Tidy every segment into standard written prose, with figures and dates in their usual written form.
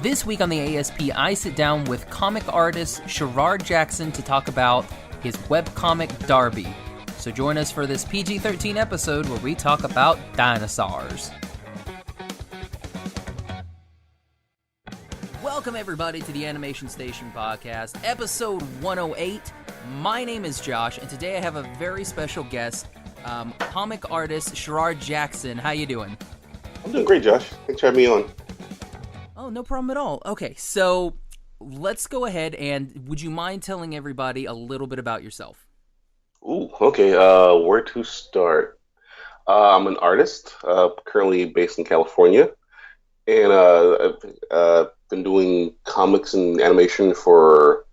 This week on the ASP, I sit down with comic artist Sherard Jackson to talk about his webcomic Darby. So join us for this PG-13 episode where we talk about dinosaurs. Welcome everybody to the Animation Station Podcast, episode 108. My name is Josh, and today I have a very special guest, comic artist Sherard Jackson. How you doing? I'm doing great, Josh. Thanks for having me on. Oh, no problem at all. Okay, so let's go ahead and would you mind telling everybody a little bit about yourself? Ooh, okay. Where to start? I'm an artist, currently based in California, and I've been doing comics and animation for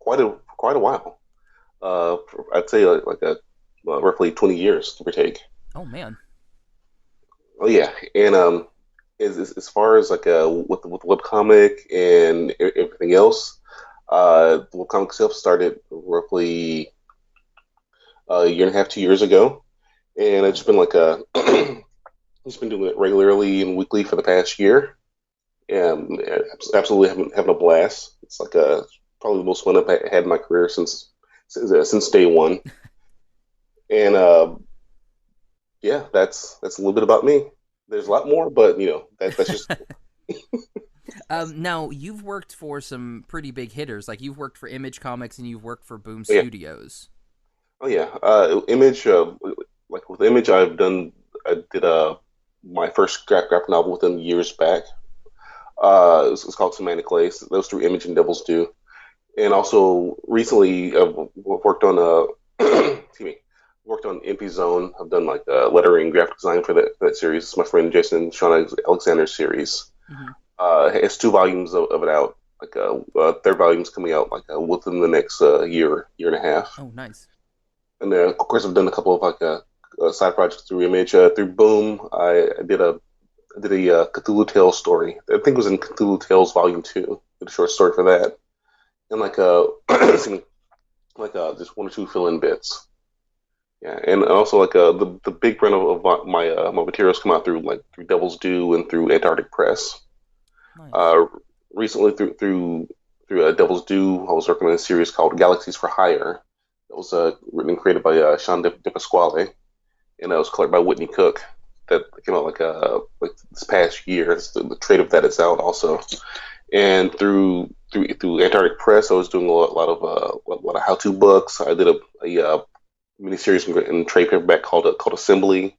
quite a while. I'd say roughly 20 years, give or take. Oh man. Oh yeah, and as far as with the webcomic and everything else, the webcomic itself started roughly a year and a half, 2 years ago, and I've just been just been doing it regularly and weekly for the past year, and absolutely having a blast. It's probably the most fun I've had in my career since day one, and yeah, that's a little bit about me. There's a lot more, but that's just. Now you've worked for some pretty big hitters. Like you've worked for Image Comics and you've worked for Boom Yeah. Studios. Oh yeah, Image. With Image, I did my first graphic novel with them years back. It's called Semantic Lace. Those through Image and Devil's Due, and also recently I've worked on excuse me. Worked on MP Zone. I've done lettering, graphic design for that series. It's my friend Jason and Sean Alexander's series. Mm-hmm. It has 2 volumes of it out. Third volume's coming out within the next year and a half. Oh, nice. And then of course I've done a couple of side projects through Image. Through Boom, I did a Cthulhu Tales story. I think it was in Cthulhu Tales Volume 2. Did a short story for that, and excuse me, just 1 or 2 fill-in bits. Yeah, and also the big print of my materials come out through Devil's Due and through Antarctic Press. Nice. Recently through Devil's Due, I was working on a series called Galaxies for Hire. That was written and created by Sean DePasquale, and that was colored by Whitney Cook. That came out this past year. The trade of that is out also, and through Antarctic Press, I was doing a lot of how-to books. I did a miniseries in trade paperback called Assembly,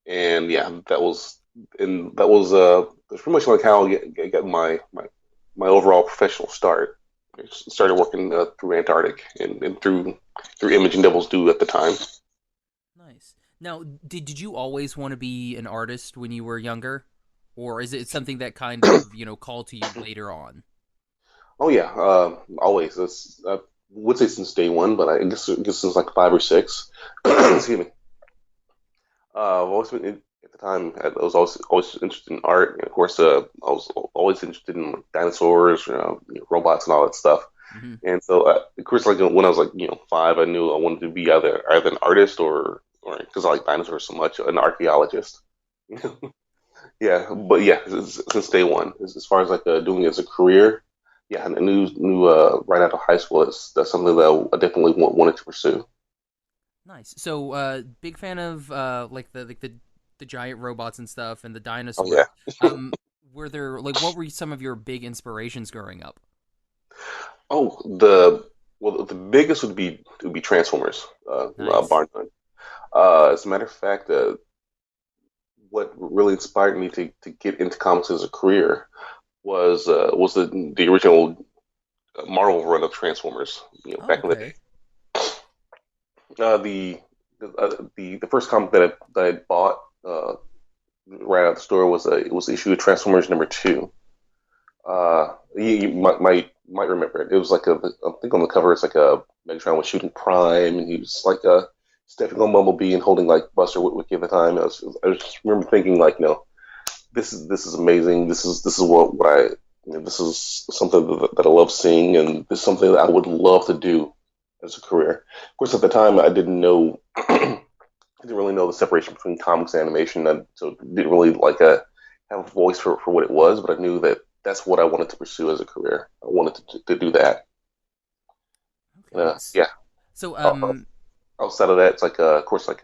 and yeah, that was pretty much how I got my overall professional start. I started working through Antarctic and through Image and Devil's Due at the time. Nice. Now, did you always want to be an artist when you were younger, or is it something that kind of called to you later on? Oh yeah, always. Would say since day one, but I guess since 5 or 6. Excuse me. I've always been at the time. I was always interested in art, and of course, I was always interested in dinosaurs, robots, and all that stuff. Mm-hmm. And so, of course, when I was 5, I knew I wanted to be either an artist or because I like dinosaurs so much, an archaeologist. Yeah, but yeah, since day one, as far as doing it as a career. Yeah, and I knew right out of high school that's something that I definitely wanted to pursue. Nice. So, big fan of the giant robots and stuff, and the dinosaurs. Oh yeah. Were there what were some of your big inspirations growing up? Oh, the biggest would be Transformers. Nice. Barn Hunt. As a matter of fact, what really inspired me to get into comics as a career was the original Marvel run of Transformers, back in the day. The first comic that I bought right out of the store was issue of Transformers number 2. You might remember it. It was I think on the cover it's a Megatron was shooting Prime, and he was stepping on Bumblebee and holding Buster Witwicky at the time. I just remember thinking this is amazing. This is what I this is something that I love seeing, and this is something that I would love to do as a career. Of course, at the time, I didn't know, I didn't really know the separation between comics and animation, and so didn't really have a voice for what it was. But I knew that that's what I wanted to pursue as a career. I wanted to do that. Okay. Yeah. So, Uh, Outside of that, it's like of course like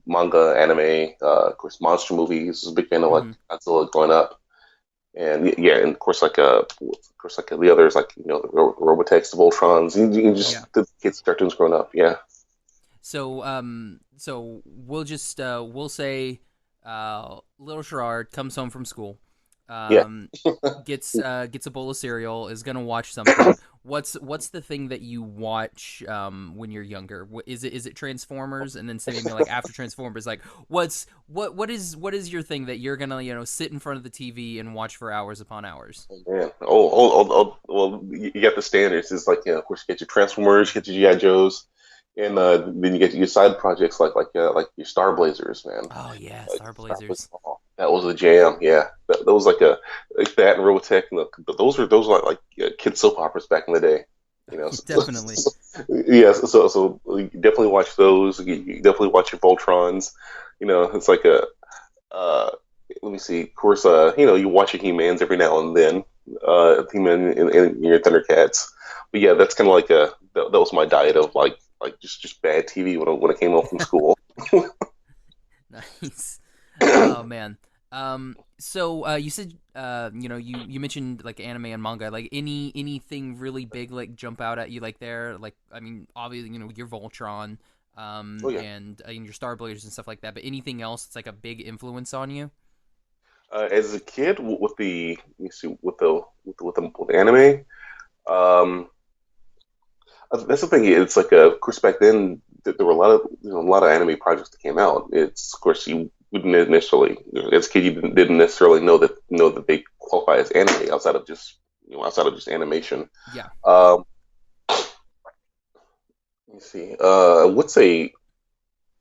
manga, anime, of course monster movies. I was a big fan of like mhm. Godzilla growing up, and yeah, and of course like the others like the Robotechs, the Voltrons, you Yeah. just the kids cartoons growing up. Yeah, So we'll just we'll say, little Sherard comes home from school, yeah. um, gets a bowl of cereal, is gonna watch something. What's the thing that you watch when you're younger? Is it Transformers? And then say maybe like after Transformers, like what is your thing that you're gonna sit in front of the TV and watch for hours upon hours? Oh, man. Well, you got the standards. It's like, of course, you get your Transformers, you get your GI Joes, and then you get your side projects like your Star Blazers, man. Oh yeah, Like Star Star Blazers, Blazers. oh, that was a jam. Yeah, that was like that and Robotech. And those were like kid soap operas back in the day. Definitely. Yeah. So you definitely watch those. You definitely watch your Voltrons. It's like a uh, let me see. Of course, you watch your He-Mans every now and then. He-Man and your Thundercats. But yeah, that's kind of like that was my diet of like just bad TV when I came home from school. Nice. Oh man. So you said you mentioned like anime and manga. Like anything really big like jump out at you like there? Like I mean, obviously your Voltron, Oh yeah. and your Star Blazers and stuff like that. But anything else that's like a big influence on you? As a kid, with the let me see with the anime, um, that's the thing. It's like of course back then there were a lot of anime projects that came out. It's of course you wouldn't necessarily as a kid you didn't necessarily know that they qualify as anime outside of just animation. Yeah. Um, let me see. What's a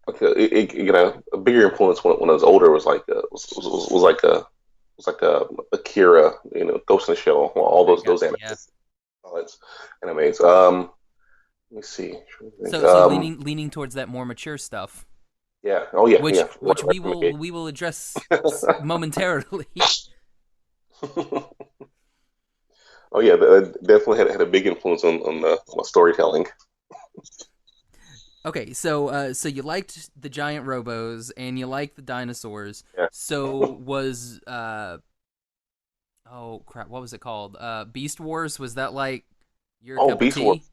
like a bigger influence when I was older was like was like Akira, Ghost in the Shell, all Okay, those gotcha. Yeah. animes. All those animes. Let me see. Trying to think. So leaning towards that more mature stuff, Yeah. Oh yeah, which yeah. which we Right from will the we will address momentarily. gate. Oh yeah, that definitely had a big influence on my storytelling. Okay, so you liked the giant robos and you liked the dinosaurs. Yeah. So was oh crap, what was it called? Beast Wars, was that like your Oh, cup of Beast Wars. tea?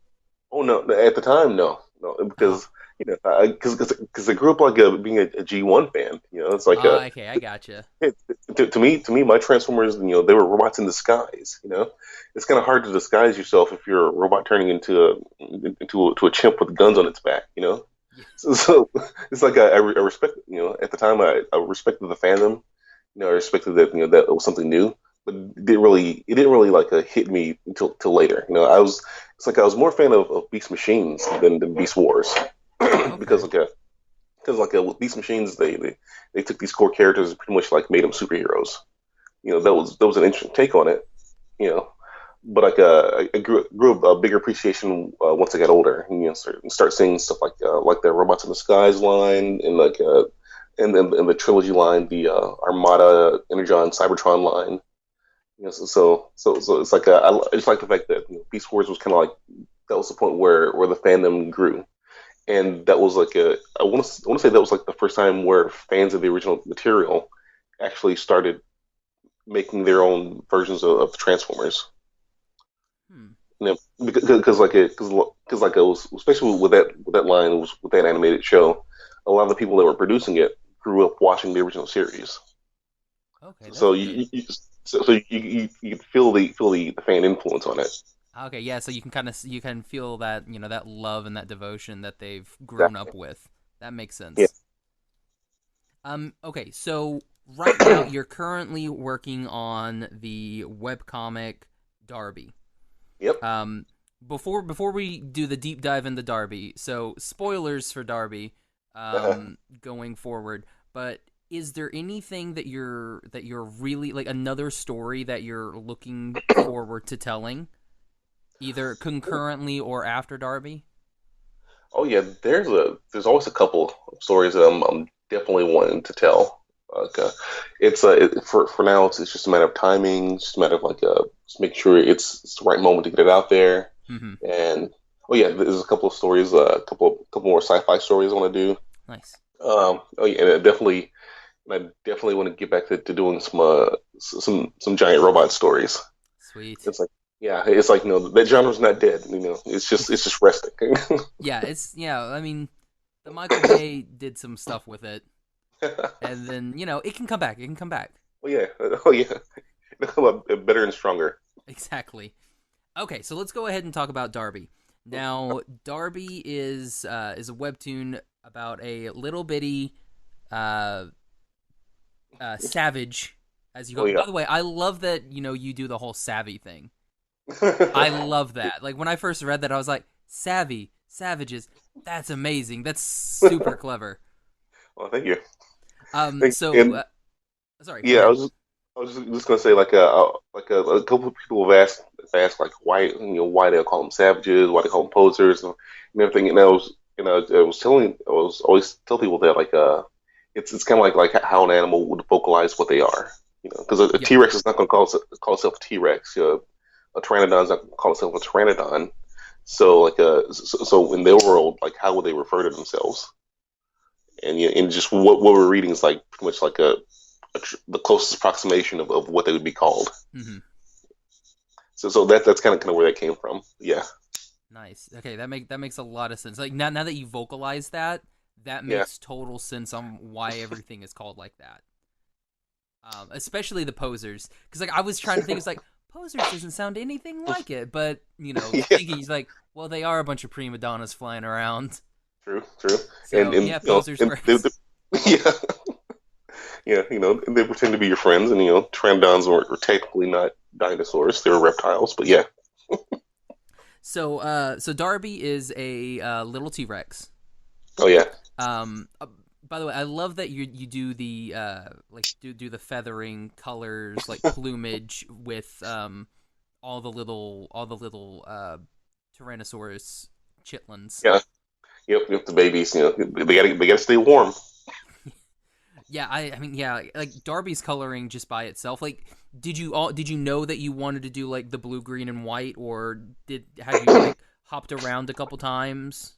Oh no, at the time, no, Oh. because because I grew up like being a G1 fan. It's like Oh, okay, I gotcha. it, to me, my Transformers, they were robots in disguise. It's kind of hard to disguise yourself if you're a robot turning into a chimp with guns on its back. Yeah. So it's like I respect. At the time, I respected the fandom. I respected that. That it was something new, but it didn't really like hit me until later. It's like I was more a fan of Beast Machines than Beast Wars because Okay. with Beast Machines they took these core characters and pretty much like made them superheroes. That was an interesting take on it. You know, but like I grew a bigger appreciation once I got older. And, start seeing stuff like the Robots in Disguise line and and the trilogy line, the Armada, Energon, Cybertron line. So it's like I just like the fact that Beast Wars was kind of like that was the point where the fandom grew, and that was like I want to say that was like the first time where fans of the original material actually started making their own versions of Transformers. Hmm. Because like it was especially with that line with that animated show, a lot of the people that were producing it grew up watching the original series. Okay, that's So good. you can feel the fan influence on it. Okay, yeah, so you can feel that, that love and that devotion that they've grown up Exactly. with. That makes Yeah. sense. Okay, so right now you're currently working on the webcomic Darby. Yep. Um, before we do the deep dive into Darby, so spoilers for Darby, going forward. But is there anything that you're really like another story that you're looking forward to telling, either concurrently or after Darby? Oh yeah, there's always a couple of stories that I'm definitely wanting to tell. Like, for now, it's just a matter of timing. It's just a matter of just make sure it's the right moment to get it out there. Hmm. And oh yeah, there's a couple of stories, couple more sci-fi stories I want to do. Nice. Oh yeah, and I definitely want to get back to doing some giant robot stories. Sweet. It's like yeah, it's like that genre's not dead. It's just resting. Yeah. I mean, the Michael Bay did some stuff with it, and then it can come back. It can come back. Oh yeah, it'll come up better and stronger. Exactly. Okay, so let's go ahead and talk about Darby. Now, Darby is a webtoon about a little bitty savage, as you Oh go. yeah. By the way, I love that you do the whole savvy thing. I love that. Like when I first read that, I was like, savvy, savages. That's amazing. That's super clever. Well, thank you. So, sorry. Go Yeah, ahead. I was just gonna say a couple of people have asked like why they call them savages, why they call them posers and everything. And I was always tell people that it's kind of like how an animal would vocalize what they are. Because a Yep. T Rex is not gonna call itself a T Rex. A pteranodon is not gonna call itself a pteranodon. So in their world, like how would they refer to themselves? And just what we're reading is like pretty much like the closest approximation of what they would be called. Hmm. So that's kind of where that came from. Yeah, Nice. Okay, that makes a lot of sense. Like now that you vocalize that, that yeah, makes total sense on why everything is called like that. Especially the posers, because like I was trying to think, it's like posers doesn't sound anything like it, but yeah. thinking he's like, well, they are a bunch of prima donnas flying around, True. so yeah, posers And works. yeah, yeah. They pretend to be your friends, and pteranodons were technically not dinosaurs; they were reptiles. But yeah, So Darby is a little T Rex. oh yeah, Um, uh, by the way, I love that you do the like do the feathering colors like plumage with all the little Tyrannosaurus chitlins. yeah. Yep. The babies, they gotta stay warm. Yeah, I mean yeah, like Darby's coloring just by itself. Like, did you know that you wanted to do like the blue, green, and white, or have you like hopped around a couple times?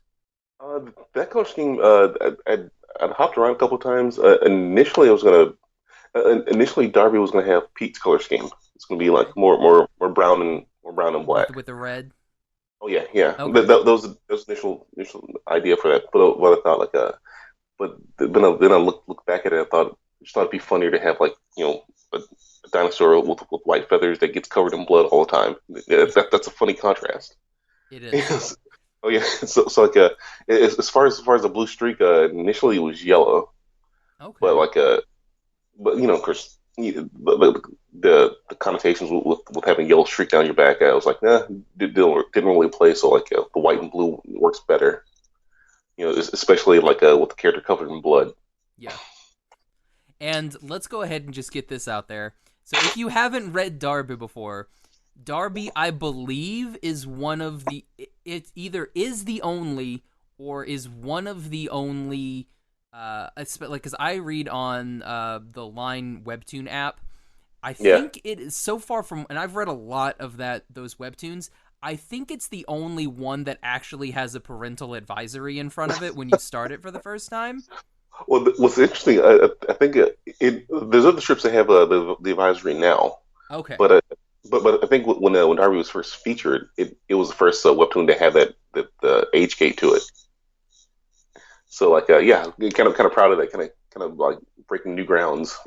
Uh, that color scheme, I'd hopped around a couple times. Initially, Darby was gonna have Pete's color scheme. It's gonna be Okay, like more brown and black. with the red. Oh yeah. Okay. That was initial idea for that. But what I thought but then I look back at it. Just thought it'd be funnier to have a dinosaur with white feathers that gets covered in blood all the time. Yeah, that's a funny contrast. It is. Yes. Oh yeah. So as far as the blue streak, initially it was yellow, but Okay. of course, the connotations with having yellow streak down your back, I was like, nah, didn't really play. So the white and blue works better. Especially with the character covered in blood. Yeah. And let's go ahead and just get this out there. So if you haven't read Darby before, Darby, I believe, is one of the. It either is the only or is one of the only. Like, because I read on the Line Webtoon app, I Yeah. think it is so far from, and I've read a lot of those webtoons. I think it's the only one that actually has a parental advisory in front of it when you start it for the first time. Well, what's interesting, I think there's other strips that have the advisory now, Okay. but but I think when Darby was first featured, it was the first webtoon to have the age gate to it. So yeah, kind of proud of that, kind of like breaking new grounds.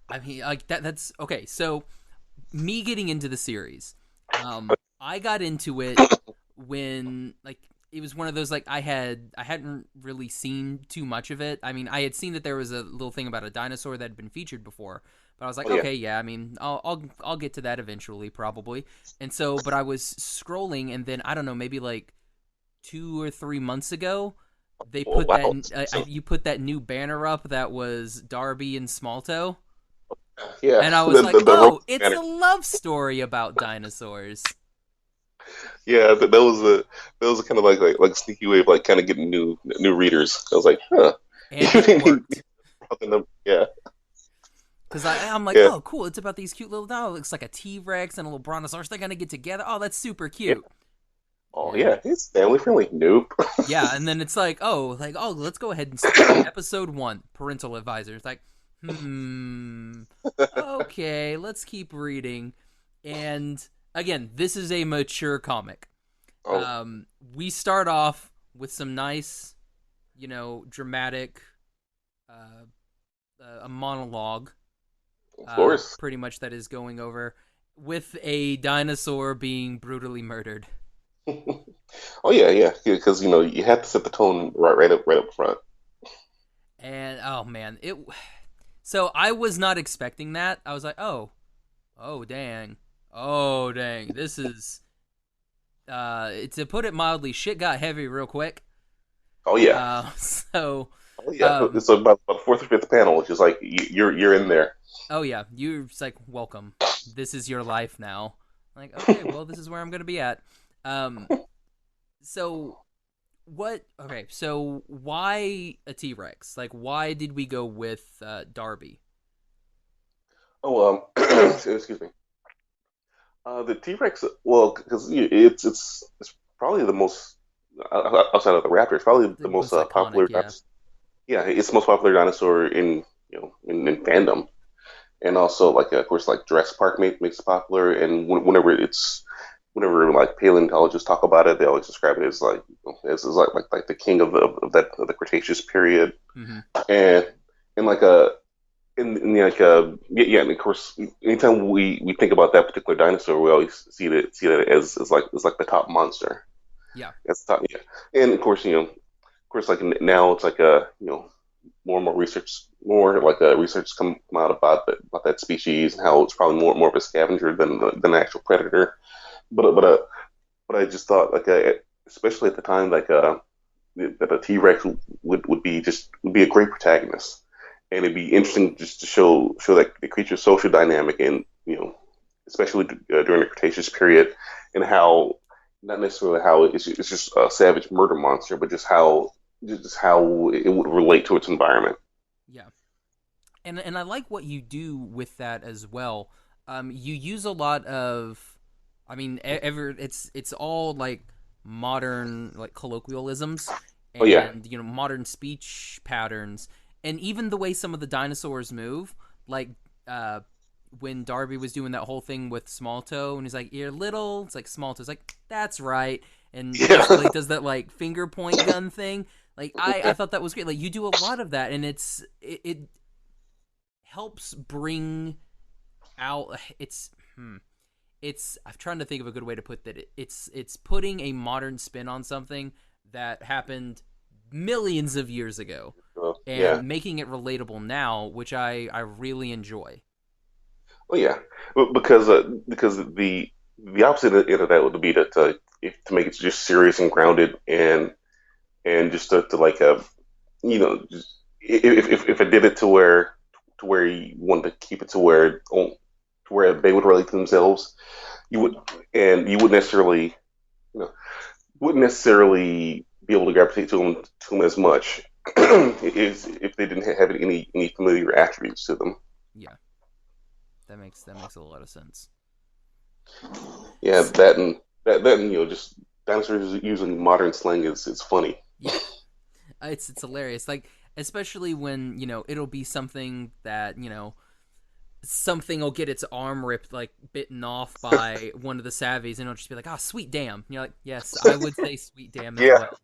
I mean, like that's okay. So me getting into the series, I got into it when like it was one of those like I hadn't really seen too much of it. I mean, I had seen that there was a little thing about a dinosaur that had been featured before, but I was like, Oh yeah, okay, yeah. I mean, I'll get to that eventually, probably. And so, but I was scrolling, and then I don't know, maybe like 2 or 3 months ago, they oh put wow, you put that new banner up that was Darby and Smalto, yeah, and I was like, the oh, rope it's banner. a love story about dinosaurs. Yeah, that was kind of like a sneaky way of like kind of getting new readers. I was like, huh. And it worked. Yeah, Because I'm like, yeah, oh, cool. It's about these cute little dogs. It looks like a T-Rex and a little brontosaurus. They're gonna get together. Oh, that's super yeah. cute. Oh And yeah, it's family friendly. Nope. yeah, and then it's like, let's go ahead and start episode 1, parental advisor. It's like, okay, let's keep reading. And again, this is a mature comic. Oh, We start off with some nice, dramatic, a monologue, of course. pretty much that is going over with a dinosaur being brutally murdered. Oh yeah, yeah, because you have to set the tone right up front. And oh man, it. So I was not expecting that. I was like, dang, this is. To put it mildly, shit got heavy real quick. Oh yeah, So. oh yeah. So about the fourth or fifth panel, it's just like you're in there. Oh yeah, you're just like, welcome. This is your life now. Like, okay, well, this is where I'm gonna be at. So what? Okay, so why a T-Rex? Like, why did we go with Darby? Oh excuse me. The T-Rex, well, because it's probably the most outside of the raptor. It's probably The the most most iconic, popular. yeah. Yeah, it's the most popular dinosaur in in fandom, and also like of course like Jurassic Park makes it popular, and whenever like paleontologists talk about it, they always describe it as like as like the king of the Cretaceous period, Mm-hmm. and and like in the, like yeah, and of course anytime we think about that particular dinosaur, we always see that as like the top monster. Yeah. That's top, yeah, and of course like now it's like more and more research come out about that species and how it's probably more of a scavenger than an actual predator. But I just thought like especially at the time like that a T Rex would be a great protagonist, and it'd be interesting just to show that the creature's social dynamic and especially during the Cretaceous period, and how not necessarily how it's just a savage murder monster, but just how it would relate to its environment. Yeah. And I like what you do with that as well. You use a lot of, I mean, it's all like modern like colloquialisms Oh yeah, and modern speech patterns, and even the way some of the dinosaurs move. Like when Darby was doing that whole thing with Small Toe, and he's like, "You're little." It's like Small Toe's like, "That's right," and yeah, basically does that like finger point gun thing. Like I thought that was great. Like you do a lot of that, and it helps bring out it's I'm trying to think of a good way to put that. It's putting a modern spin on something that happened millions of years ago yeah. and making it relatable now, which I really enjoy. Oh yeah, because the opposite end of that would be to make it just serious and grounded and just to like just if I did it to where you wanted to keep it to where they would relate to themselves, you would and you you know wouldn't necessarily be able to gravitate to them as much is if they didn't have any familiar attributes to them. Yeah, that makes a lot of sense. Yeah, that and just dinosaurs using modern slang is funny. Yeah, it's hilarious. Like especially when it'll be something that something will get its arm ripped, like bitten off by one of the savvies, and it'll just be like, "Ah, oh, sweet damn." And you're like, "Yes, I would say sweet damn as Yeah, well."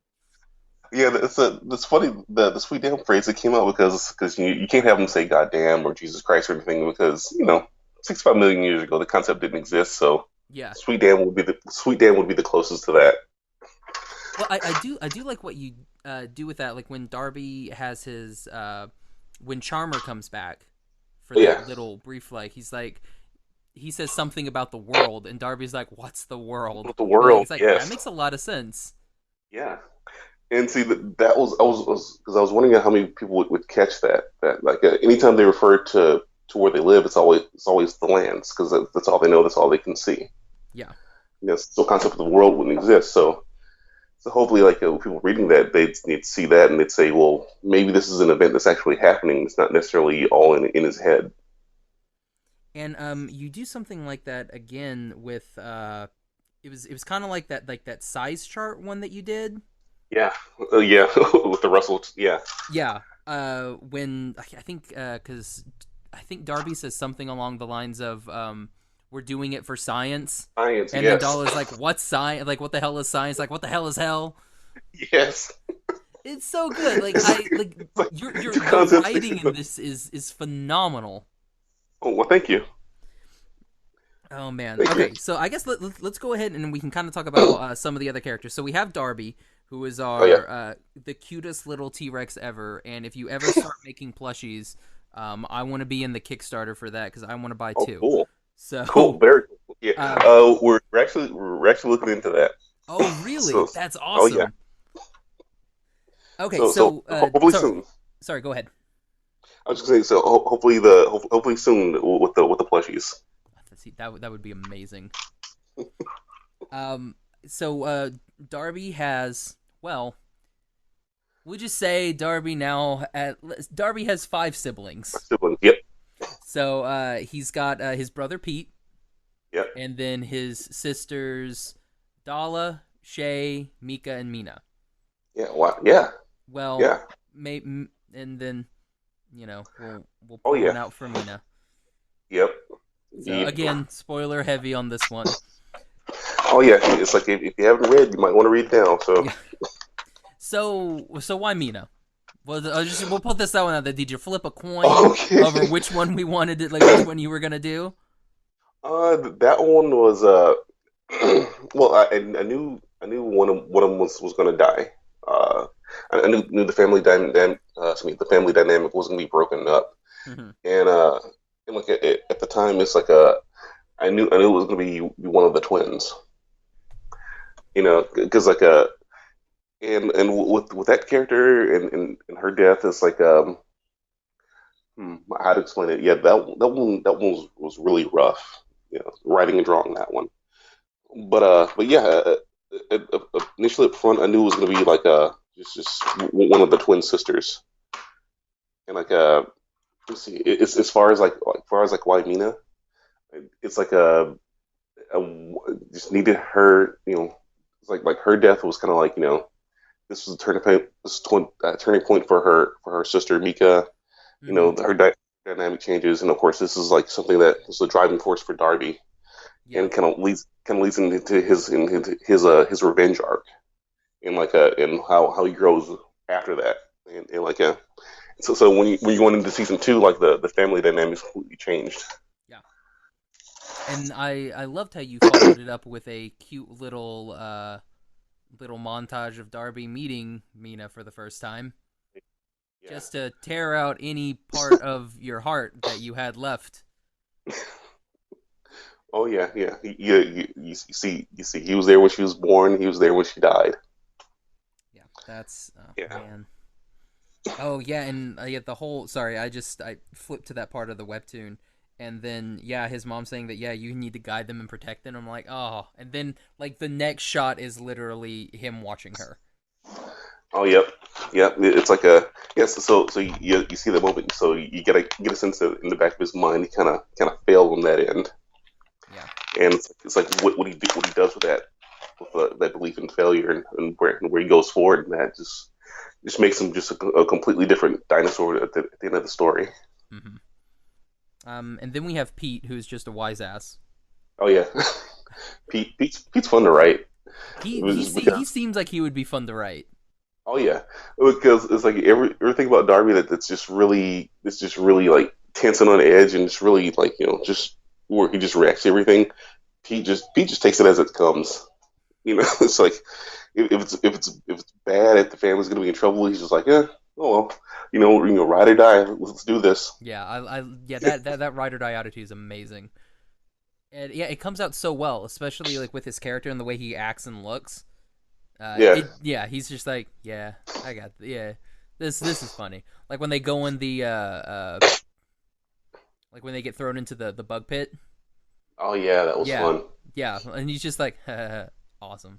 yeah. That's funny. The sweet damn phrase that came out because you can't have them say God damn or Jesus Christ or anything because 65 million years ago the concept didn't exist. So Yeah. sweet damn would be the closest to that. Well, I do like what you do with that. Like when Darby has his when Charmer comes back for But yeah, that little brief, like he says something about the world, and Darby's like, "What's the world?" with the And like world, it's like that yes, makes a lot of sense. yeah. And see that was because I was wondering how many people would catch that like anytime they refer to where they live, it's always the lands because that's all they know, that's all they can see. Yeah. So concept of the world wouldn't exist. So So hopefully, like people reading that, they'd see that and they'd say, well, maybe this is an event that's actually happening. It's not necessarily all in his head. And you do something like that again with it was kind of like that size chart one that you did. Yeah, yeah, with the Russell, yeah, Yeah. When I think because I think Darby says something along the lines of we're doing it for science, science, and then yes, Dollar's like, "What's science? Like, what the hell is science? Like, what the hell is hell?" yes. It's so good. Like It's I like it's like your two the concepts. writing in this is phenomenal. Oh, well, thank you, Oh man. thank you. Okay, so I guess let's go ahead and we can kind of talk about some of the other characters. So we have Darby, who is Oh yeah. our the cutest little T-Rex ever. And if you ever start making plushies, I want to be in the Kickstarter for that because I want to buy Oh, two. cool, cool, So, very cool. Yeah. uh, We're actually looking into that. oh really? So, That's oh yeah. awesome. Okay, So hopefully sorry, soon. sorry. Go ahead. I was just saying. So hopefully soon with the plushies. See, that would be amazing. So Darby has well, we'll just say Darby has five My siblings. siblings. Yep. So he's got his brother Pete, Yep. and then his sisters Dala, Shay, Mika, and Mina. Yeah. Wow. Yeah. Well, Yeah. and then we'll Oh pour one yeah. out for Mina. Yep. So Yep. again, spoiler heavy on this one. Oh yeah. It's like if you haven't read, you might want to read now. So Yeah. So why Mina? Well, we'll put this that one out there. Did you flip a coin okay. over which one we wanted it, like which one you were gonna do? That one was well, I knew one of them was gonna die. Uh, I knew the family dynamic was gonna be broken up, Hmm. and like at the time, it's like I knew it was gonna be one of the twins. Because like and with that character and her death, it's like how to explain it? Yeah, that one was really rough. Writing and drawing that one. But yeah, initially up front, I knew it was gonna be like just one of the twin sisters, and like let's see, it's as far as like why Mina, it's like just needed her, it's like her death was kind of like this was a turning point, turning point for her sister Mika. Hmm. Her dynamic changes, and of course, this is like something that was the driving force for Darby, Yeah. and kind of leads into his revenge arc, and and how he grows after that, and like so when you went into season two, like the family dynamics completely changed. Yeah. And I loved how you followed it up with a cute little montage of Darby meeting Mina for the first time, Yeah. just to tear out any part of your heart that you had left. Oh yeah, yeah. You see, he was there when she was born. He was there when she died. Yeah, that's oh Yeah. man. Oh yeah, and yeah, the whole sorry, I flipped to that part of the webtoon, and then yeah, his mom saying that yeah, you need to guide them and protect them. I'm like oh, and then like the next shot is literally him watching her. Oh yep, yep. It's like a yes. So you see the moment. So you get a sense that in the back of his mind, he kind of failed on that end, Yeah. and it's like what he does with that belief in failure, and where he goes forward, and that just makes him just a completely different dinosaur at the end of the story. Hmm. And then we have Pete, who's just a wise ass. Oh yeah, Pete's fun to write. He It was he just se- he because, seems like he would be fun to write. oh yeah, because it's like everything about Darby that's just really like tense and on edge, and it's really like just where he just reacts to everything. Pete just takes it as it comes. It's like if it's bad, if the family's gonna be in trouble, he's just like, yeah, oh well, ride or die. Let's do this. Yeah, yeah, that ride or die attitude is amazing. And yeah, it comes out so well, especially like with his character and the way he acts and looks. Yeah. Yeah, he's just like, yeah, yeah, this is funny. Like when they go in the like when they get thrown into the bug pit. Oh yeah, that was Yeah, fun. yeah, and he's just like, Awesome.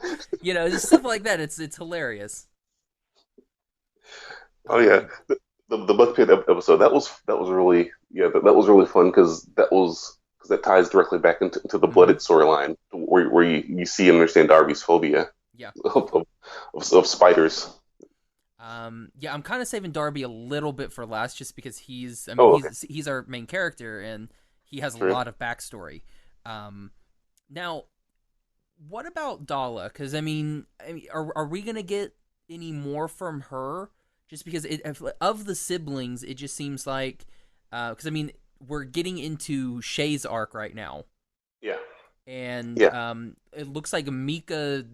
Just stuff like that. It's hilarious. Oh yeah, Um, the Buck Pit episode that was really that was really fun because that ties directly back into the mhm. Blooded storyline where you see and understand Darby's phobia Yeah. of spiders. Yeah, I'm kind of saving Darby a little bit for last, just because I mean, Oh, okay, he's our main character, and he has a true. lot of backstory. Um, Now, what about Dala? Because I mean, are we gonna get any more from her? Just because of the siblings, it just seems like, because I mean, we're getting into Shay's arc right now, Yeah, and yeah. it looks like Mika.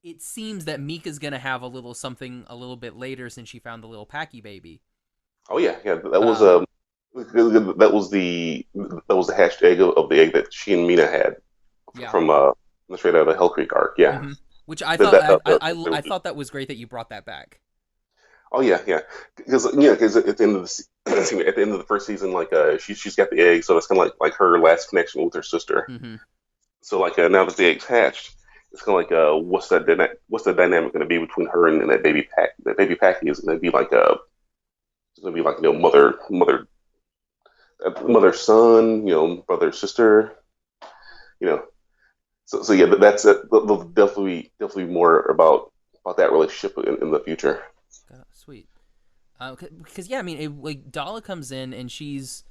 It seems that Mika's gonna have a little something a little bit later, since she found the little Packy baby. Oh yeah, yeah. That was Um, that was the hatched egg of the egg that she and Mina had yeah. from straight out of Hell Creek arc. Yeah, Which I that, thought that, I thought that was great that you brought that back. oh yeah, yeah. Because at the end of excuse me, at the end of the first season, like she's got the egg, so that's kind of like her last connection with her sister. Hmm. So like now that the egg's hatched, it's kind of like what's the dynamic going to be between her and that baby pack? That baby Packy is going to be like it's going to be like mother son, brother sister, you know. So yeah, that's it. There'll definitely more about that relationship in the future. Sweet. Because yeah, I mean, like Dala comes in and she's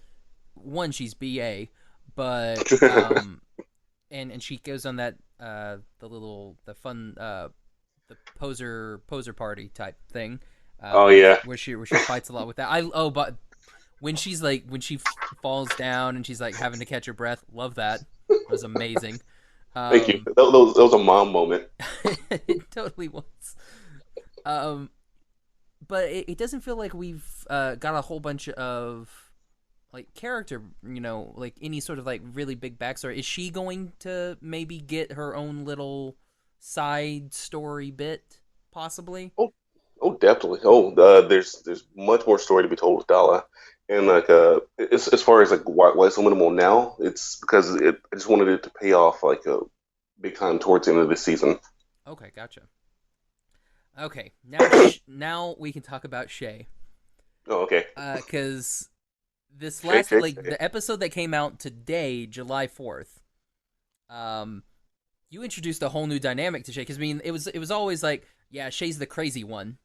BA, but and she goes on that the fun the poser party type thing, Oh yeah, where she fights a lot with that. But when she falls down and she's like having to catch her breath, love that. It was amazing. thank you. Um, That was a mom moment. it totally was. Um, but it doesn't feel like we've got a whole bunch of like character, like any sort of like really big backstory. Is she going to maybe get her own little side story bit, possibly? Oh, oh, definitely. Oh, there's much more story to be told with Dala, and like as far as like why it's so minimal now, it's because I just wanted it to pay off like big time towards the end of this season. Okay, gotcha. Okay, now we can talk about Shay, Oh, okay. because this Shay, last Shay, like Shay. the episode that came out today, July 4th. Um, you introduced a whole new dynamic to Shay, because I mean it was always like, yeah, Shay's the crazy one,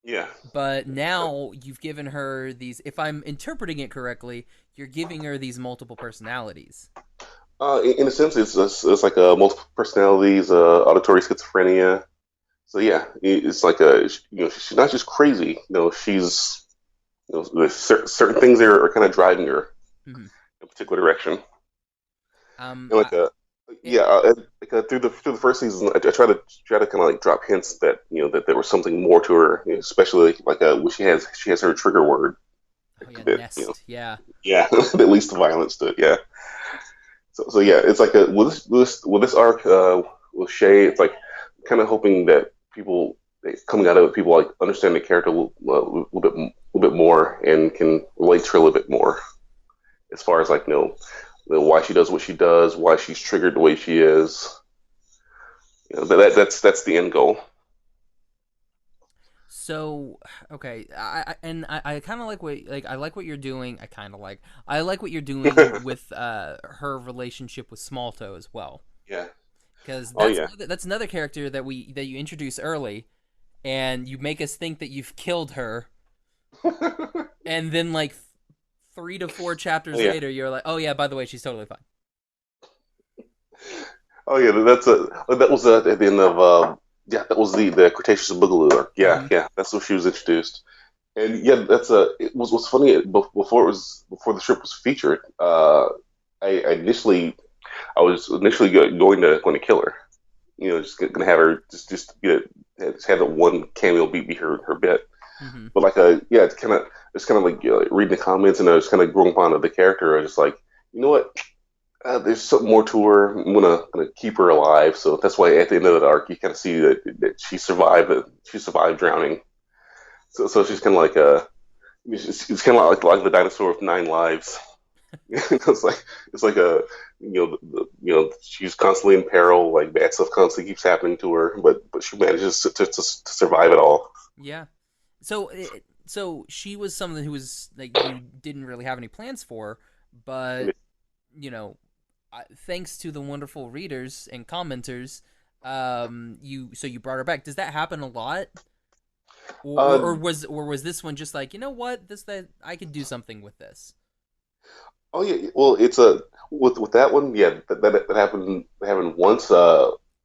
Yeah. but now you've given her these. If I'm interpreting it correctly, you're giving her these multiple personalities. In a sense, it's like multiple personalities, auditory schizophrenia. So yeah, it's like she's not just crazy. She's there's certain things that are kind of driving her Mm-hmm. in a particular direction. Um, And I, like it, yeah, like, through the first season, I try to kind of like drop hints that that there was something more to her, especially like when she has her trigger word oh yeah, that Nest, yeah. yeah that leads to violence to it. Yeah. So yeah, it's like with this arc with Shay, it's like kind of hoping that people coming out of it, people like understand the character a little bit more and can relate to her a little bit more as far as like why she does what she does, why she's triggered the way she is. That's the end goal. So okay, I kind of I like what you're doing. I like what you're doing with her relationship with Smalltoe as well, Yeah. because Oh yeah. that's another character that you introduce early, and you make us think that you've killed her, and then like 3 to 4 chapters Oh yeah. later, you're like, oh yeah, by the way, she's totally fine. Oh yeah. That was at the end of yeah. That was the Cretaceous Boogaloo arc. Yeah, Hmm. yeah. That's what she was introduced. And yeah, it was funny before the strip was featured. I was initially going to kill her. Just gonna have her just just have that one cameo be her bit. Hmm. But like yeah, it's kind of like reading the comments, and I was kind of growing upon the character. I was just like, you know what? There's something more to her. I'm gonna keep her alive. So that's why at the end of the arc, you kind of see that she survived. She survived drowning. So she's kind of like it's kind of like the dinosaur with 9 lives. it's like a she's constantly in peril, like bad stuff constantly keeps happening to her, but she manages to survive it all. Yeah. So she was someone who was like you didn't really have any plans for, but you know, thanks to the wonderful readers and commenters, you brought her back. Does that happen a lot, or Uh, was this one just like, you know what, this that I could do something with this? oh yeah, well it's a with that one, yeah, that happened once.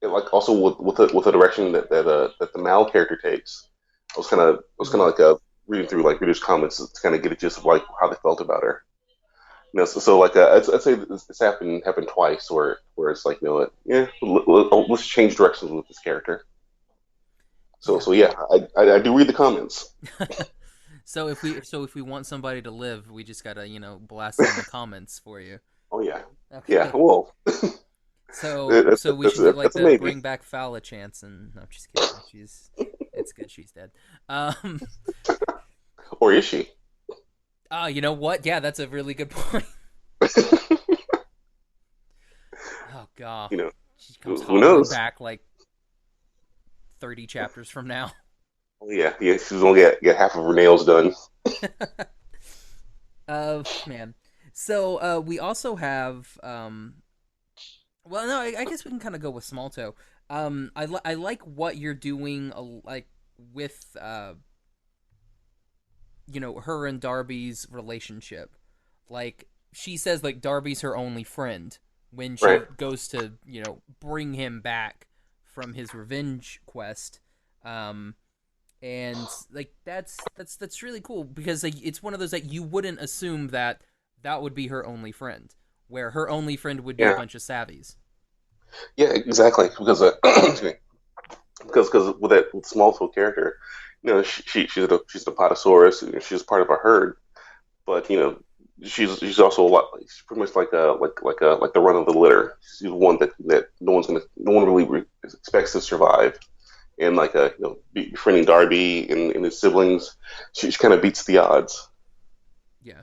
And like also with the direction that the Mal character takes. I was kind of Hmm. like reading through like readers' comments to kind of get a gist of like how they felt about her. So like I'd say this happened twice, where it's like, yeah, let's change directions with this character. So Yeah. so yeah, I do read the comments. So if we want somebody to live, we just gotta blast it in the comments for you. Oh yeah, yeah. Okay. Well, So we should do like that's a the maybe. bring back Fowler chance, and no, I'm just kidding. It's good. She's dead. Um. Or is she? Oh, you know what? Yeah, that's a really good point. Oh god, You know, she comes who hobbling knows? back like 30 chapters from now. Oh yeah, yeah. She's only get half of her nails done. Man. So we also have well, no, I guess we can kind of go with small toe. I like what you're doing, like with her and Darby's relationship. Like she says, like Darby's her only friend when she Right. goes to bring him back from his revenge quest. Um, and like that's really cool because like it's one of those that you wouldn't assume that that would be her only friend, where her only friend would be a Yeah. bunch of savvies. Yeah. Exactly. Because excuse me. Because with small toe character, she's a potosaurus. She's part of a herd, but she's also a lot. She's pretty much like the run of the litter. She's one that no one really expects to survive. And like befriending Darby and his siblings, she kind of beats the odds. Yeah.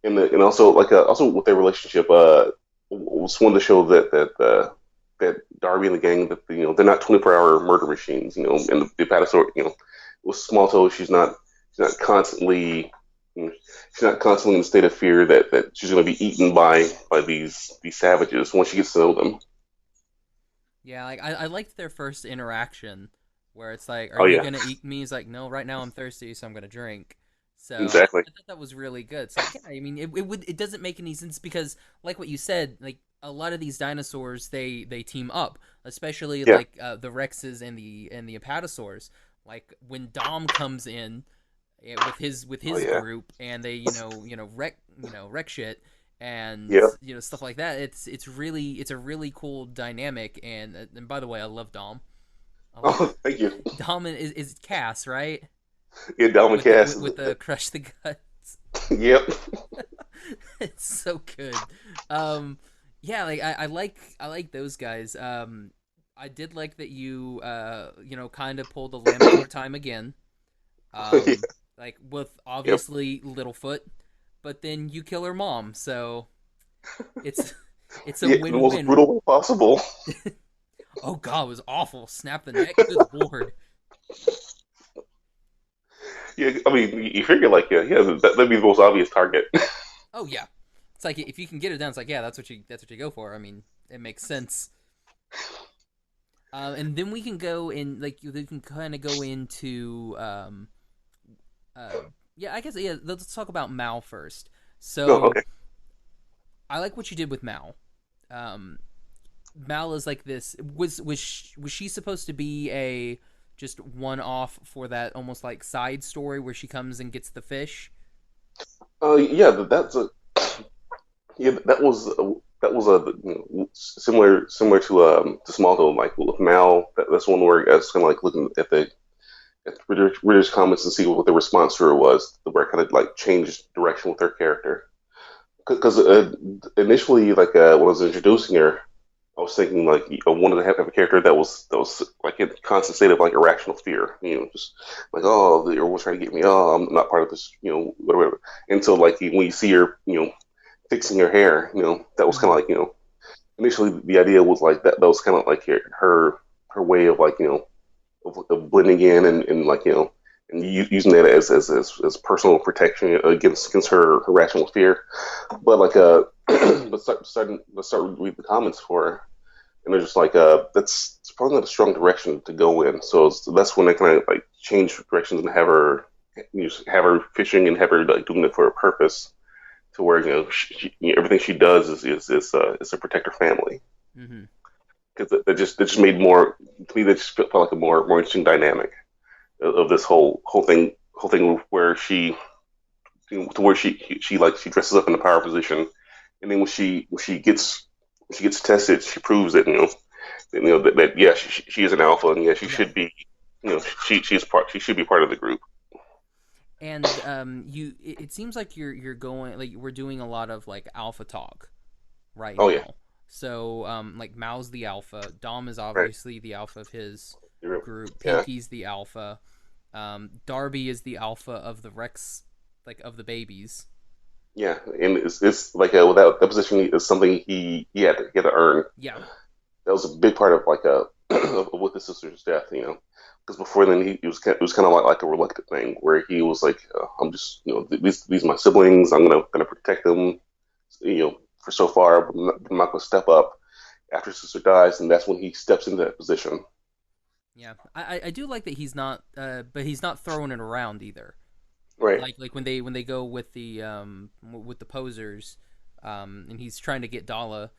And also also with their relationship, was one to show that Darby and the gang, that they're not 24-hour murder machines. And the Patasaur, with Small Toe, she's not constantly she's not constantly in a state of fear that she's going to be eaten by these savages once she gets to know them. Yeah, like I liked their first interaction where it's like, "Are Oh you yeah, gonna eat me?" He's like, "No, right now I'm thirsty, so I'm gonna drink." So exactly. I thought that was really good. So yeah, I mean, it doesn't make any sense because, like what you said, like a lot of these dinosaurs they team up, especially Yeah. like the Rexes and the Apatosaurs. Like when Dom comes in with Oh his yeah. group and they wreck shit and Yeah. stuff like that. It's a really cool dynamic. And by the way, I love Dom. I love Oh, thank you. Dom is Cass, right? Yeah, Dalvin With the Cass. with the crush the guts. Yep. It's so good. Um, yeah, like I like those guys. I did like that you kind of pulled the lamb over time again. Yeah. Like with Yep. obviously Littlefoot, but then you kill her mom, so it's it's a Yeah, the most win-win. brutal way possible. Oh god, it was awful. Snap the neck. Good lord. Yeah, I mean, you figure like yeah, that'd be the most obvious target. Oh yeah. It's like if you can get her down, it's like yeah, that's what you go for. I mean, it makes sense. And then we can go in like we can kind of go into uh yeah, I guess yeah. Let's talk about Mal first. No, So okay. I like what you did with Mal. Um, Mal is like this. Was she supposed to be a just one off for that almost like side story where she comes and gets the fish? Yeah, that's a yeah, that was a similar to Smallville. Like with Mal, that's one where I was kind of like looking at the readers' comments and see what the response to her was, where it kind of like changed direction with her character. Because initially, like when I was introducing her, I was thinking like I wanted to have a character that was like in a constant state of like irrational fear, just like everyone's trying to get me, I'm not part of this, whatever. And so like when you see her, fixing her hair, that was kind of Mm-hmm. like initially the idea was like that was kind of like her way of like of blending in and like and using that as personal protection against her irrational fear. But like let's start reading the comments for her, and they're just like that's it's probably not a strong direction to go in. So that's when they kind of like change directions and have her fishing and have her like doing it for a purpose, to where everything she does is to protect her family. Mm-hmm. Because that just made more to me. That just felt like a more interesting dynamic of this whole thing where to where she dresses up in a power position, and then when she gets tested, she proves that that yeah, she is an alpha, and yeah, she Yeah. should be, she should be part of the group. And it seems like you're going like we're doing a lot of like alpha talk right Oh yeah, now. So like Mao's the alpha, Dom is right. obviously the alpha of his group, Yeah, Pinky's the alpha, Darby is the alpha of the Rex, like of the babies. yeah, and it's like without that position is something he had to earn. Yeah. That was a big part of like of with his sister's death, because before then it was kind of like a reluctant thing where he was like, I'm just these are my siblings, I'm gonna protect them, for so far, but I'm not gonna step up after his sister dies, and that's when he steps into that position. Yeah, I do like that but he's not throwing it around either. Right. Like when they go with the posers, and he's trying to get Dala,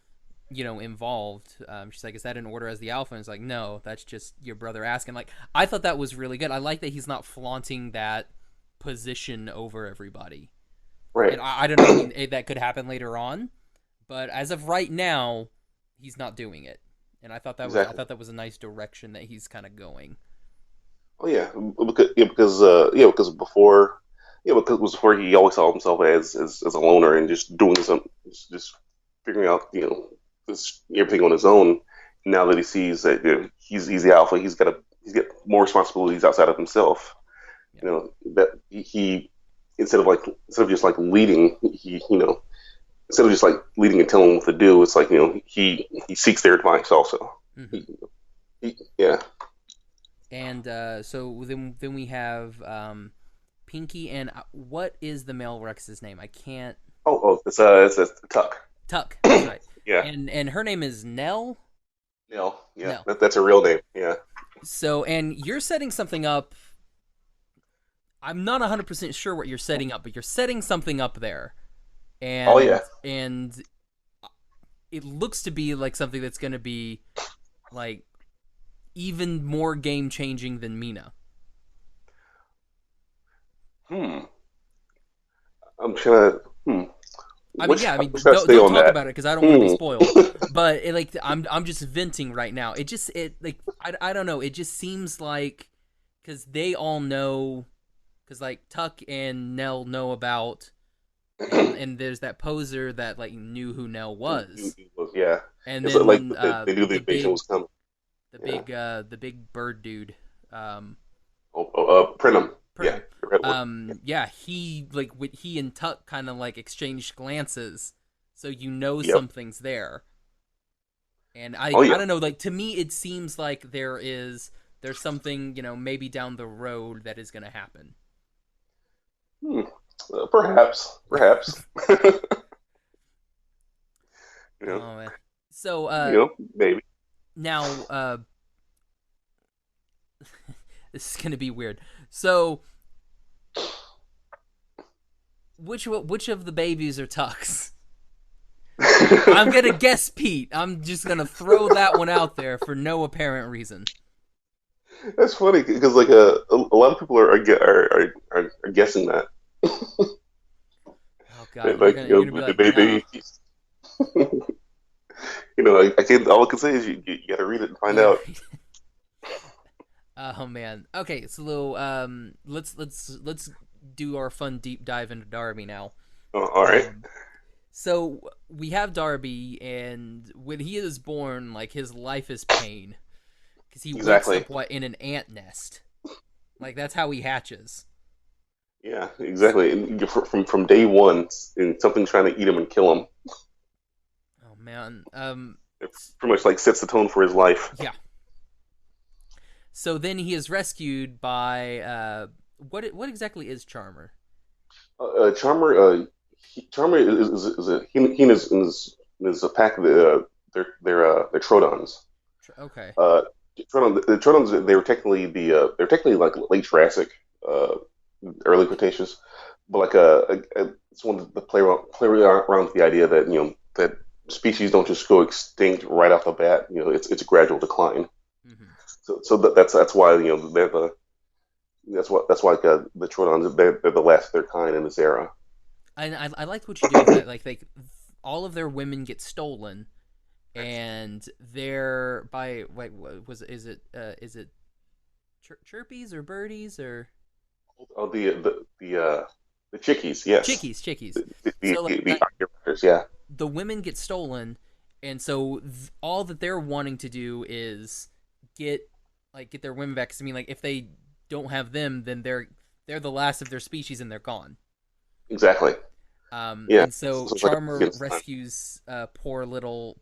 involved. She's like, "Is that in order as the alpha?" And it's like, "No, that's just your brother asking." Like, I thought that was really good. I like that he's not flaunting that position over everybody. Right. And I don't know. I mean, that could happen later on, but as of right now, he's not doing it. And I Exactly. thought that was a nice direction that he's kind of going. Oh yeah, because before, because it was before he always saw himself as a loner and just doing some just figuring out everything on his own. Now that he sees that he's the alpha, he's got more responsibilities outside of himself. Yeah. That he instead of just like leading, instead of just like leading and telling what to do, it's like he seeks their advice also. Mm-hmm. Yeah. And so then we have Pinky and what is the male Rex's name? I can't. It's Tuck. Tuck. That's right. Yeah. And her name is Nell. No, yeah, Nell. that's a real name. Yeah. So and you're setting something up. I'm not 100% sure what you're setting up, but you're setting something up there, Oh and yeah. and it looks to be like something that's going to be like even more game changing than Mina. Hmm. I'm trying to. I mean, yeah. I mean, Which should I stay don't on talk that? about it because I don't want to be Hmm. spoiled. But like, I'm just venting right now. It like I don't know. It just seems like because they all know because like Tuck and Nell know about and there's that poser that like knew who Nell was, Yeah. and It's like then they knew the invasion was coming. Yeah. the big bird dude, Prenum. Yeah. Prim. Yeah. Yeah, he like he and Tuck kind of like exchanged glances, so Yep. something's there. And Oh I yeah. don't know, like to me it seems like there's something maybe down the road that is gonna happen. Hmm. Perhaps. Perhaps. you know. Oh man. So Maybe. now this is gonna be weird. So which of the babies are Tucks? I'm gonna guess Pete. I'm just gonna throw that one out there for no apparent reason. That's funny because like a lot of people are guessing that. Oh God, Like you're gonna be like, no. I can't. All I can say is you got to read it and find You out. gotta Oh man. Okay, so let's do our fun deep dive into Darby now. All right. Um, so we have Darby, and when he is born, like his life is pain because he wakes Exactly. up in an ant nest. Like that's how he hatches. Yeah, exactly. And from day one, and something's trying to eat him and kill him. Oh man. It pretty much like sets the tone for his life. Yeah. So then he is rescued by what exactly is Charmer? Charmer he and his pack. They're Trodons. Okay. The Trodons they're technically like late Jurassic, uh, early Cretaceous, but like it's one to play around with the idea that that species don't just go extinct right off the bat. It's a gradual decline. Mm-hmm. That's why they're the that's why the Trodons they're the last of their kind in this era. And I liked what you do with that. Like all of their women get stolen, and they're by like is it chirpies or birdies or Oh, the chickies, yes. chickies. The So like Akira, yeah. the women get stolen, and so all that they're wanting to do is get their women back. 'Cause, I mean, like if they don't have them, then they're the last of their species and they're gone. Exactly. Yeah. And so It's like Charmer against time. rescues poor little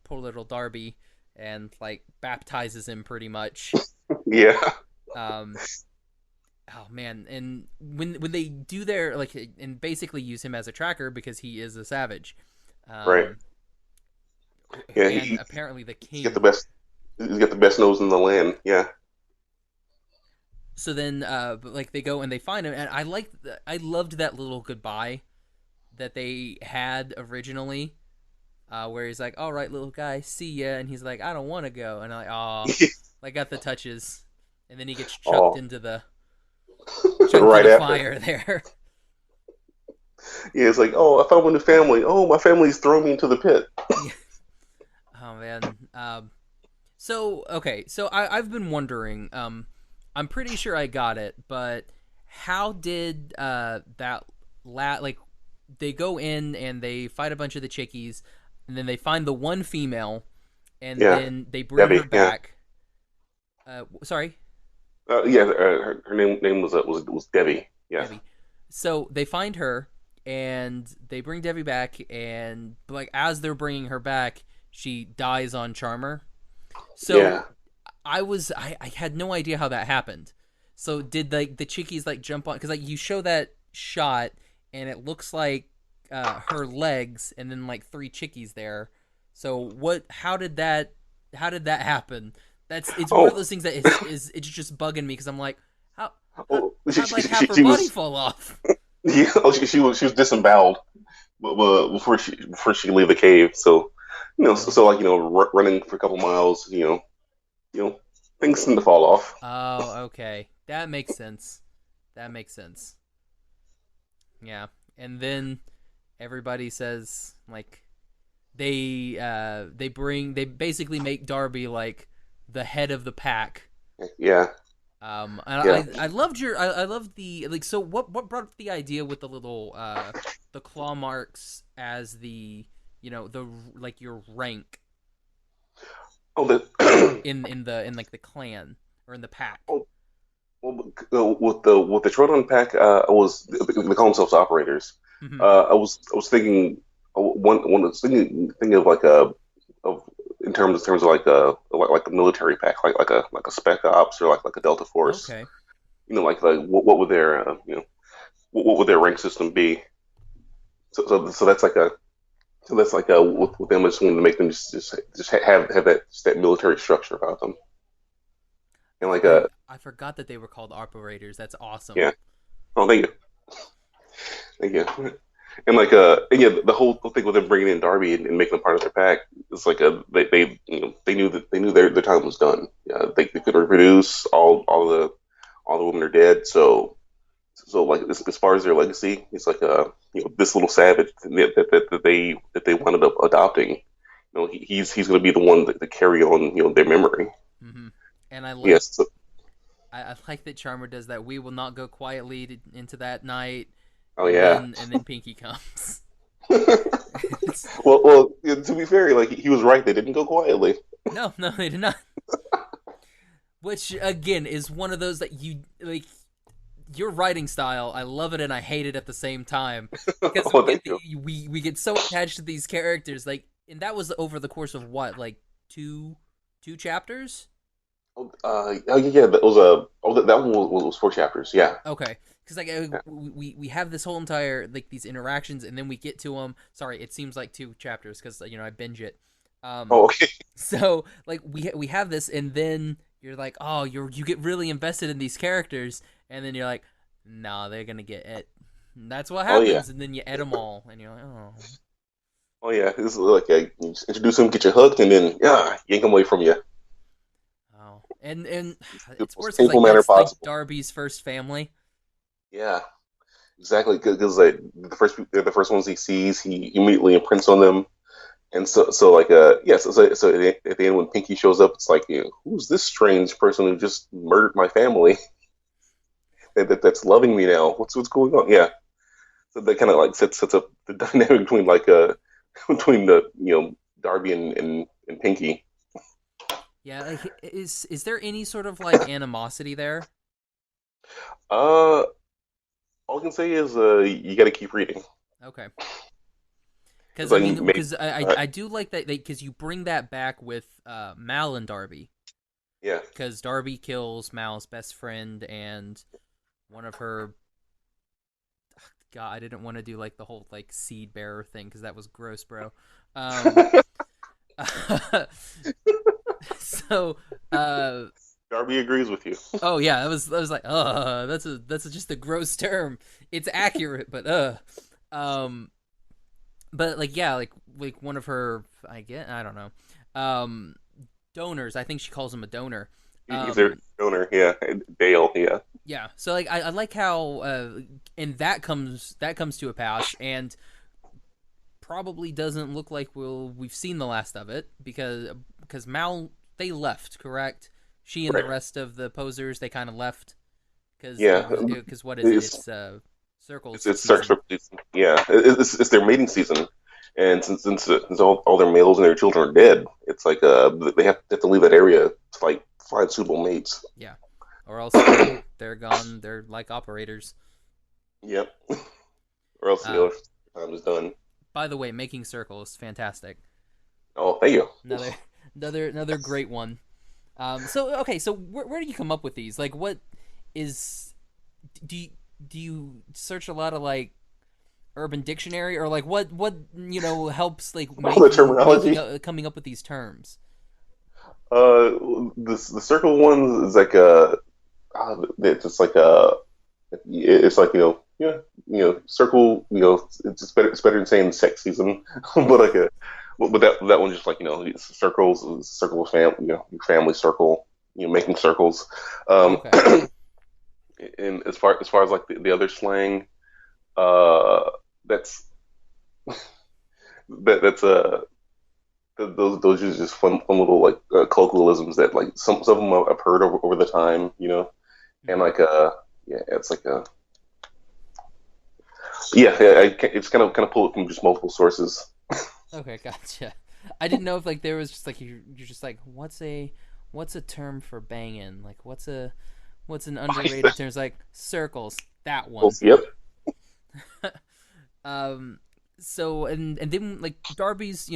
Darby and like baptizes him pretty much. Yeah. Um, oh man, and when they do their like and basically use him as a tracker because he is a savage. Right. Um, Yeah. and apparently the He's got king. the best. He's got the best nose in the land. Yeah. So then, like they go and they find him, and I loved that little goodbye that they had originally, where he's like, "All right, little guy, see ya," and he's like, "I don't want to go," and I'm like, "Oh, like got the touches," and then he gets chucked Oh, into right the after. fire there. Yeah. It's like, oh, I found a new family. Oh, my family's throwing me into the pit. Yeah. Oh man. So okay, so I've been wondering. I'm pretty sure I got it, but how did like they go in and they fight a bunch of the chickies, and then they find the one female, and Yeah. then they bring her Debbie. Yeah. back. Sorry, Yeah. Her name was Debbie. Yeah. Debbie. So they find her and they bring Debbie back, and like as they're bringing her back, she dies on Charmer. So Yeah. I had no idea how that happened. So did like the chickies like jump on? Because like you show that shot and it looks like her legs and then like three chickies there. So what? How did that happen? It's one of Oh. those things that is it's just bugging me because I'm like how Oh. how'd like half her She body was. fall off? Yeah. Oh, she was disemboweled, before she could leave the cave. So, like running for a couple miles. You know, things tend to fall off. Oh, okay, that makes sense. That makes sense. Yeah, and then everybody says like they basically make Darby like the head of the pack. Yeah. Yeah. And I loved I loved the like so what brought up the idea with the little the claw marks as the the like your rank Oh, the in like the clan or in the pack. oh, well, with the Troton pack, I was they call themselves operators. Hmm. I was thinking one was thinking of like a of in terms of like a military pack, like a spec ops or like a Delta Force. Okay. Like what would their what would their rank system be? So that's like a with them. I just wanted to make them just have that military structure about them, and like I forgot that they were called operators. That's awesome. yeah. Oh, thank you. And and yeah, the whole thing with them bringing in Darby and making him part of their pack, it's like they knew their time was done. Yeah, they couldn't reproduce. All the women are dead. So like as far as their legacy, it's like this little savage that they wound up adopting. He's going to be the one that carry on their memory. Hmm. And I like Yes. So, I like that Charmer does that. We will not go quietly into that night, oh yeah. and then Pinky comes. It's, Well, yeah, to be fair, like he was right. They didn't go quietly. no, they did not. Which again is one of those that you like. Your writing style, I love it and I hate it at the same time because Oh, thank you. we get so attached to these characters. Like, and that was over the course of what, like two chapters. Oh yeah, that was that one was 4 chapters. Yeah. Okay, because like Yeah. we have this whole entire like these interactions, and then we get to them. Sorry, it seems like 2 chapters because I binge it. Oh, okay. So like we have this, and then you're like, oh, you get really invested in these characters, and then you're like, nah, they're gonna get it. And that's what Oh yeah. happens, and then you ed them all, and you're like, oh, Oh yeah. This is like you just introduce them, get you hooked, and then yeah, yank them away from you. oh, and The it's most worse because like painful manner that's like possible. Darby's first family. Yeah. Exactly. Because like they're the first ones he sees, he immediately imprints on them. And so like so at the end when Pinky shows up, it's like who's this strange person who just murdered my family that's loving me now? What's going on? Yeah, so that kind of like sets up the dynamic between like between the Darby and Pinky. Yeah, like is there any sort of like animosity there? Uh, all I can say is you got to keep reading. Okay. It's Because I like mean, maybe because I do like that because you bring that back with Mal and Darby. yeah Because Darby kills Mal's best friend and one of her. God, I didn't want to do like the whole like seed bearer thing because that was gross, bro. Um, so, Darby agrees with you. oh yeah, I was like, that's just a gross term. It's accurate, um, but like yeah, like one of her, I don't know, um, donors. I think she calls him a donor. He's their owner. Yeah, Dale. Yeah, Yeah, so like I like how and that comes to a pass and probably doesn't look like we've seen the last of it because Mal they left, correct? She and the right. rest of the posers they kind of left because Yeah, what is it? it's It's circles it's season. season. Yeah, it's their mating season, and since all their males and their children are dead, it's like they have to leave that area to like find suitable mates. Yeah, or else they're gone. They're like operators. Yep, or else Uh, time is done. by the way, making circles, fantastic. Oh, thank you. Another another great one. So okay, so where do you come up with these? Like, what is do you, do you search a lot of like Urban Dictionary or like what helps like All the making terminology. coming up with these terms? The circle one is like it's just like it's like yeah circle it's better than saying sex season, but like but that one just like it's circles circle of family your family circle making circles, Okay. and as far as like the other slang, uh that's that's those are just fun little like colloquialisms that like some of them I've heard over the time, and Hmm. like yeah, it's like yeah, it's kind of pull it from just multiple sources. Okay, gotcha. I didn't know if like there was just like you're just like what's a term for banging? Like what's an underrated term? It's like circles. That one. Yep. um. So and then like Darby's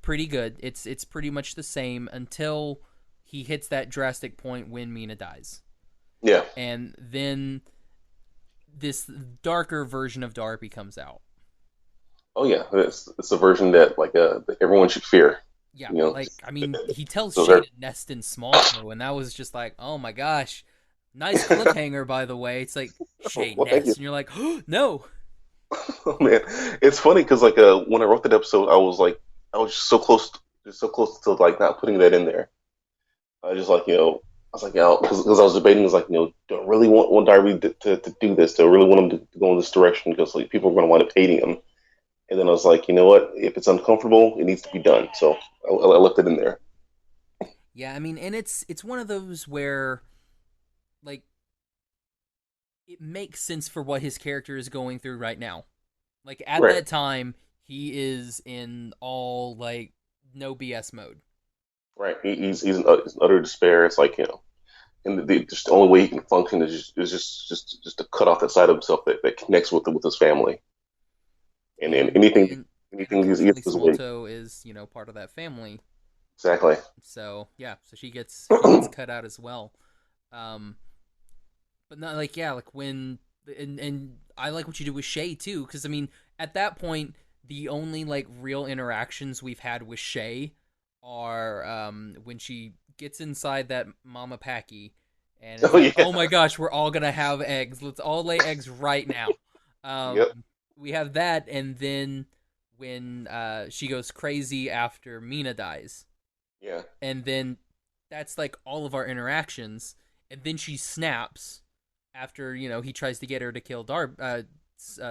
pretty good. It's pretty much the same until he hits that drastic point when Mina dies, Yeah. and then this darker version of Darby comes out. Oh yeah. It's a version that like that everyone should fear. Yeah, You know. like I mean, he tells So Shay they're to nest in small snow, and that was just like, oh my gosh, nice cliffhanger by the way. It's like Shay well, thank you. nest, and you're like, oh, no. Oh man, it's funny because like when I wrote that episode, I was just so close to like not putting that in there. I just like I was like yeah, because I was debating, was like do I really want Darby to do this? Do I really want him to go in this direction? Because like people are going to wind up hating him. And then I was like, you know what? If it's uncomfortable, it needs to be done. So I left it in there. Yeah, I mean, and it's one of those where like it makes sense for what his character is going through right now. Like at Right. that time, he is in all like no BS mode. Right. He's in utter despair. It's like and just the only way he can function is just to cut off that side of himself that connects with his family. And then And anything and anything he's unfortunately, his way. Smolto is part of that family. Exactly. So yeah, so she gets cut out as well. Um, but not like yeah, like when and I like what you do with Shay too, because I mean at that point the only like real interactions we've had with Shay are when she gets inside that Mama Packy and it's Oh like, yeah. oh my gosh, we're all gonna have eggs. Let's all lay eggs right now. Yep. We have that, and then when she goes crazy after Mina dies, Yeah. and then that's like all of our interactions, and then she snaps after he tries to get her to kill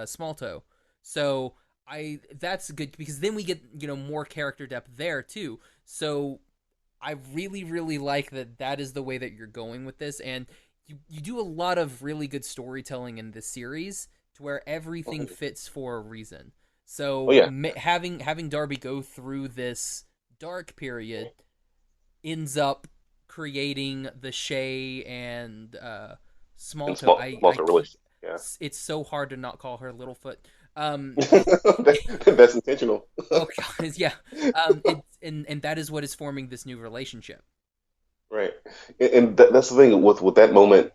Small Toe. So I that's good because then we get more character depth there too. So I really really like that is the way that you're going with this, and you do a lot of really good storytelling in this series to where everything Oh fits for a reason. oh, So yeah. having Darby go through this dark period ends up creating the Shay and Small And Toe. small to really. Yeah. It's so hard to not call her Littlefoot. That's intentional. Oh god, yeah. And that is what is forming this new relationship. Right. And that's the thing with that moment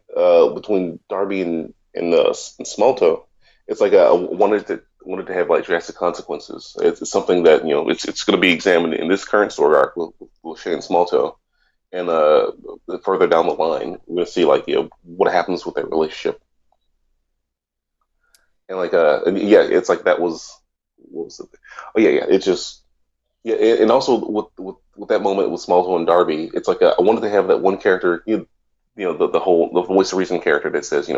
between Darby and Smallto. It's like I wanted to have like drastic consequences. It's something that it's going to be examined in this current story arc with Shay and Smallto, and further down the line we're going to see like what happens with their relationship. And yeah, it's like that was what was it? Oh yeah, yeah. It's just yeah, and also with that moment with Smallville and Darby, it's like I wanted to have that one character, the voice of reason character that says,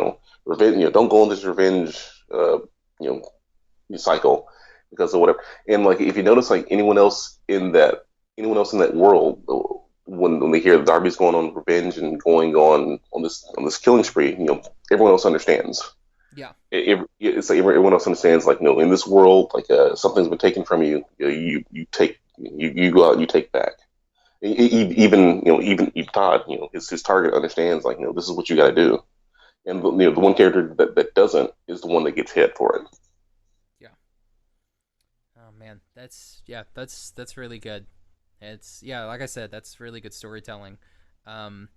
revenge, don't go on this revenge, you cycle because of whatever. And like if you notice, like anyone else in that world, when they hear Darby's going on revenge and going on this killing spree, everyone else understands. Yeah. It's like everyone else understands, like, in this world, like something's been taken from you, you go out and you take back. Even Todd, his target understands, like, this is what you got to do. And the one character that doesn't is the one that gets hit for it. Yeah. Oh man, that's really good. It's yeah, like I said, that's really good storytelling. Um,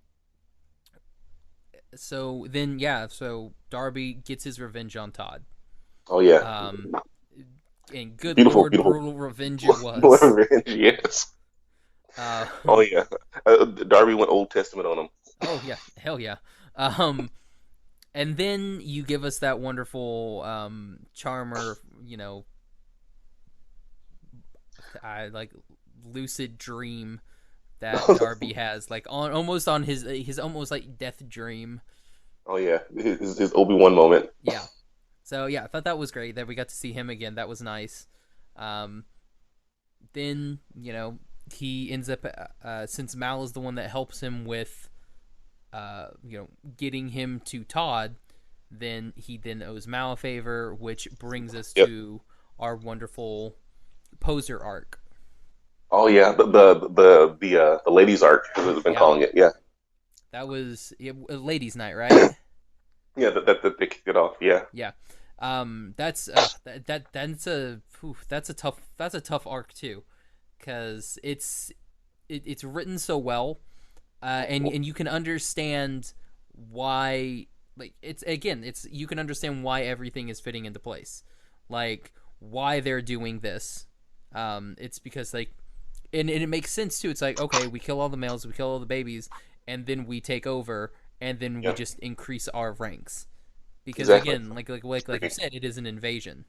so Darby gets his revenge on Todd. Oh yeah, Um, and good beautiful, lord, beautiful brutal revenge it was. revenge. Yes. Uh, Oh yeah, Darby went Old Testament on him. oh yeah, hell yeah. Um, and then you give us that wonderful charmer, I like lucid dream that Darby has, like almost on his almost like death dream. Oh yeah, his Obi-Wan moment. Yeah. So yeah, I thought that was great that we got to see him again. That was nice. Um, then he ends up since Mal is the one that helps him with getting him to Todd. Then he then owes Mal a favor, which brings us Yep. to our wonderful poser arc. Oh yeah, the ladies arc, as they've been Yeah, calling it. Yeah, that was ladies' night, right? yeah, that they kicked it off. Yeah. Yeah. That's a tough arc too, because it's written so well, and you can understand why. Like it's you can understand why everything is fitting into place, like why they're doing this. It's because like, and it makes sense too. It's like, okay, we kill all the males, we kill all the babies, and then we take over, and then we Yeah. just increase our ranks. Because Exactly. again, like you said, it is an invasion.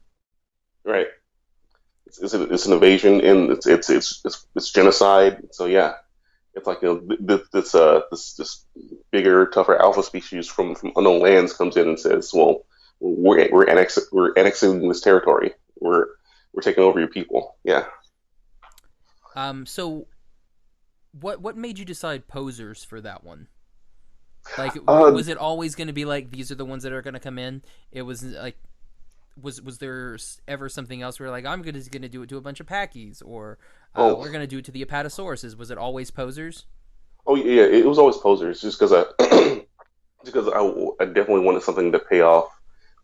Right. It's an invasion and it's genocide. So yeah, it's like this bigger, tougher alpha species from unknown lands comes in and says, "Well, we're annexing this territory. We're taking over your people." Yeah. So what made you decide posers for that one? Like, Uh, was it always going to be like these are the ones that are going to come in? It was like, was there ever something else where like I'm gonna do it to a bunch of packies, or oh, we're gonna do it to the apatosauruses? Was it always posers? oh yeah. It was always posers, just because I just because I definitely wanted something to pay off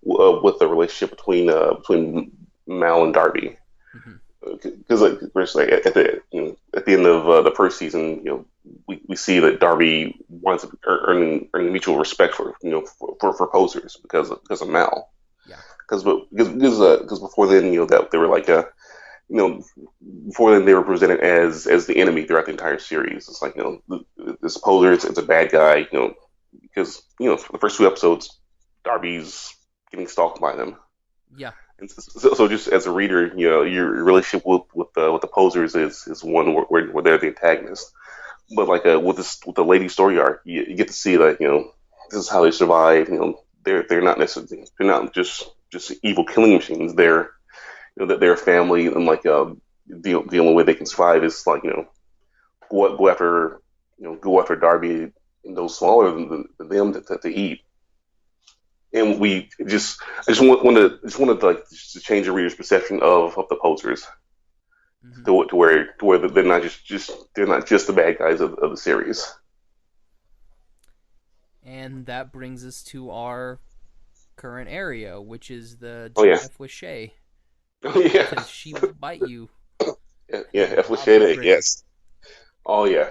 with the relationship between Mal and Darby. Mm-hmm. because like, at the at the end of the first season, we see that Darby winds up earning mutual respect for for posers because of Mal. Yeah. Because before then, that they were like you know, before then they were presented as the enemy throughout the entire series. It's like this poser, it's a bad guy, because for the first two episodes, Darby's getting stalked by them. Yeah. And so just as a reader, your relationship with the posers is one where they're the antagonist. But like with the lady story arc, you get to see that this is how they survive. They're not necessarily they're not just evil killing machines. They're that they're a family, and like the only way they can survive is like go after Darby and those smaller than them to eat. And I just wanted to, like, just to change the reader's perception of the posers to where they're not they're not just the bad guys of the series. And that brings us to our current area, which is the F with Shay. Oh yeah, because she will bite you. Yeah, F with Shay. Yes. Oh yeah.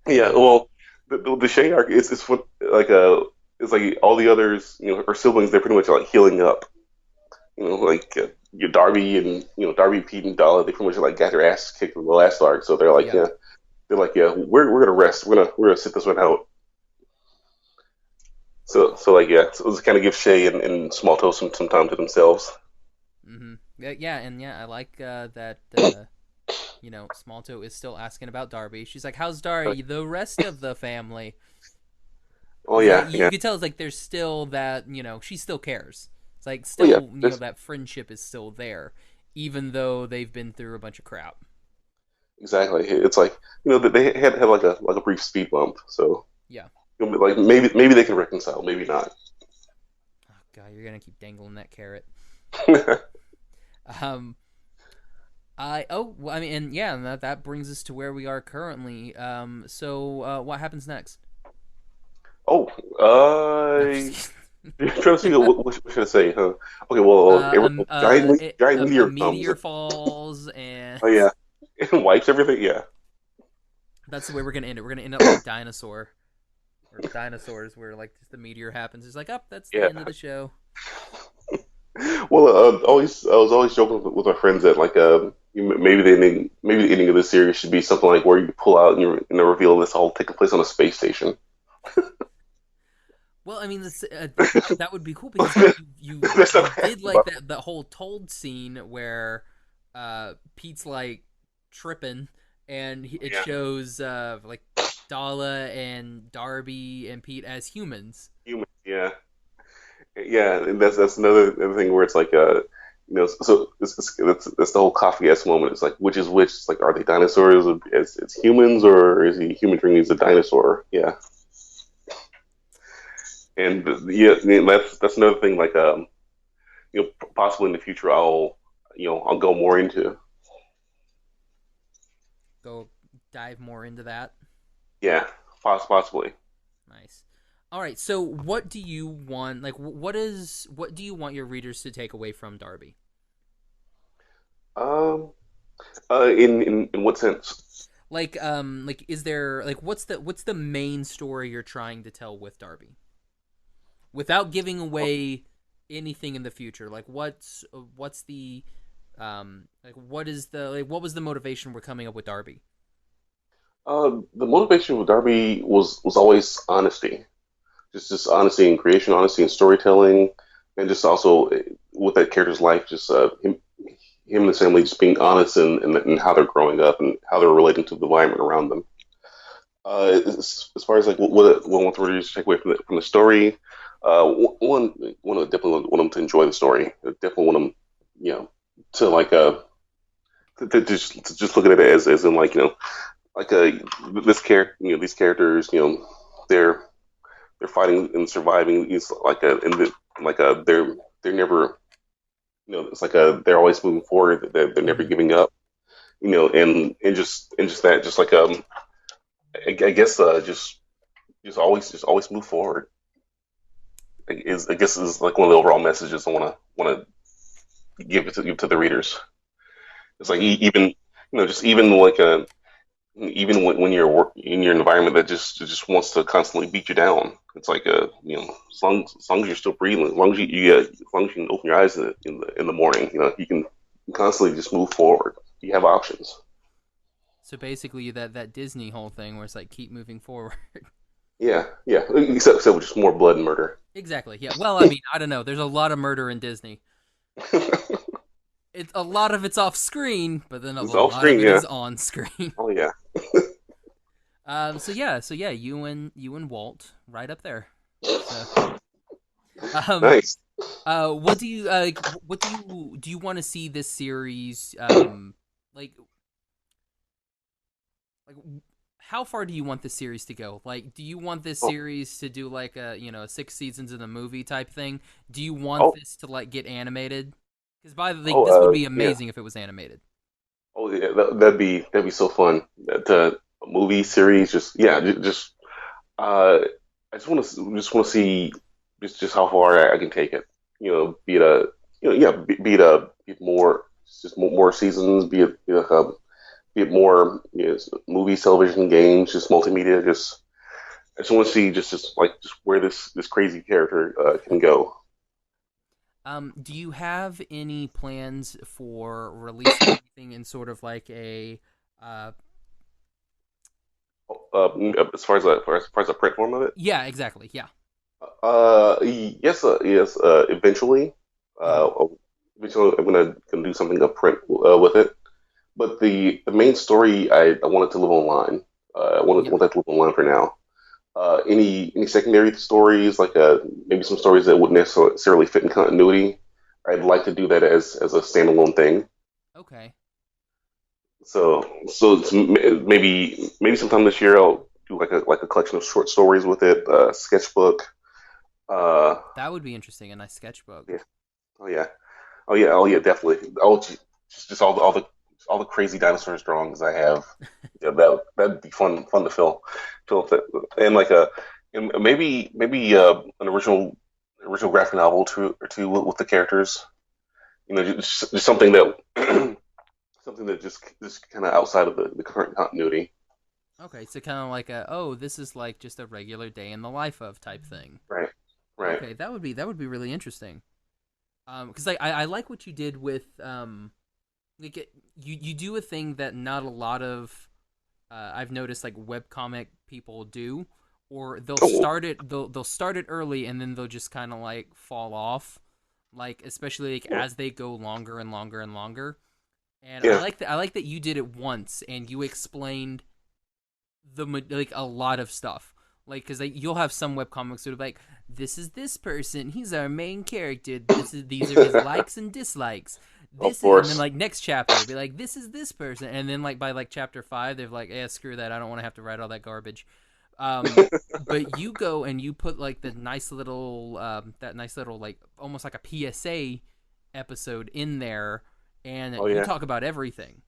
Yeah. Well, the Shay arc is what like it's like all the others, her siblings, they're pretty much like healing up. Like your Darby and Darby, Pete, and Dalla, they pretty much like got their ass kicked in the last arc, so they're like, we're gonna rest, we're gonna sit this one out. So like so it kind of gives Shay and Small Toe some time to themselves. Mm-hmm. I like that. Small Toe is still asking about Darby. She's like, "How's Darby? The rest of the family?" Oh yeah, you can tell it's like there's still that she still cares. It's like still that friendship is still there, even though they've been through a bunch of crap. Exactly. It's like they had like a brief speed bump. So yeah, like maybe they can reconcile, maybe not. Oh God, you're gonna keep dangling that carrot. That brings us to where we are currently. So what happens next? Oh, you're trying to see what should I say, huh? Okay, well, giant meteor falls and oh yeah, it wipes everything. Yeah, that's the way we're gonna end it. We're gonna end up like dinosaurs, where like the meteor happens. It's like, that's the end of the show. Well, I was always joking with my friends that like maybe the ending of the series should be something like where you pull out and the reveal this all taking place on a space station. Well, I mean, that would be cool because you did like that whole told scene where Pete's like tripping and it shows like Dalla and Darby and Pete as humans. Yeah. Yeah, and that's another thing where it's like so that's the whole coffee-esque moment. It's like which is which. It's like, are they dinosaurs as humans, or is he human dreaming as a dinosaur? Yeah, and that's another thing. Like possibly in the future I'll go more into. Go dive more into that. Yeah, possibly. Nice. All right, so what do you want? Like, what do you want your readers to take away from Darby? In what sense? Like, is there like what's the main story you're trying to tell with Darby? Without giving away anything in the future, like what's the what was the motivation we're coming up with Darby? The motivation with Darby was always honesty. Just honesty in creation, honesty in storytelling, and just also with that character's life, just him and his family just being honest in how they're growing up and how they're relating to the environment around them. As far as like what want the readers to take away from the story, one definitely want them to enjoy the story. Definitely want them, to like to just look at it as in like like this character, these characters, they're fighting and surviving. It's like they're never, it's like they're always moving forward. They're never giving up. And just that, just like I guess just always move forward. I guess is like one of the overall messages I want to give it to the readers. It's like Okay. even just even like even when you're in your environment that just wants to constantly beat you down. It's like as long as you're still breathing, as long as as long as you can open your eyes in the morning, you can constantly just move forward. You have options. So basically, that Disney whole thing where it's like keep moving forward. Yeah, yeah. Except with just more blood and murder. Exactly. Yeah. Well, I mean, I don't know. There's a lot of murder in Disney. It's a lot of it's off screen, but then a It's off lot of screen, it yeah. is on screen. Oh yeah. So yeah, you and Walt right up there. So, um, Nice. what do you want to see this series? Like like how far do you want the series to go? Like, do you want this Oh, series to do like a 6 seasons in the movie type thing? Do you want oh, this to like get animated? Because by the like, oh, this would be yeah. amazing if it was animated. Oh yeah. That'd be so fun. The movie series, just yeah, just I just want to see just how far I can take it. Be it a yeah, be it more just more seasons, be it more movies, television, games, just multimedia. I just want to see just where this crazy character can go. Do you have any plans for releasing anything in sort of like a uh As far as the print form of it, yeah, exactly. Yeah. yes, yes. Hmm. Eventually, I'm gonna do something up print with it. But the main story, I want it to live online. Yeah. Want that to live online for now. Any secondary stories, like maybe some stories that wouldn't necessarily fit in continuity, I'd like to do that as a standalone thing. Okay. So maybe sometime this year I'll do like a collection of short stories with it, sketchbook. That would be interesting, a nice sketchbook. Yeah. Oh yeah. Oh yeah. Oh yeah. Definitely. Oh, just all the crazy dinosaurs drawings I have. Yeah, that'd be fun to fill up that, and like and maybe an original graphic novel or two with the characters. Just something that something that just kind of outside of the current continuity. Okay, so kind of like this is like just a regular day in the life of type thing. Right. Right. Okay, that would be really interesting. Because like I like what you did with like you do a thing that not a lot of I've noticed like webcomic people do, or Oh they'll start it early and then they'll just kind of like fall off, like especially like as they go longer and longer and longer. And I yeah. like that. I like that you did it once and you explained like a lot of stuff. Like, because like, you'll have some webcomics that are like, this is this person. He's our main character. These are his likes and dislikes. Of And then course. like next chapter, it'll be like, this is this person. And then like by like chapter 5, they're like, yeah, screw that. I don't want to have to write all that garbage. Um, but you go and you put like that nice little like almost like a PSA episode in there, and Oh you yeah. talk about everything.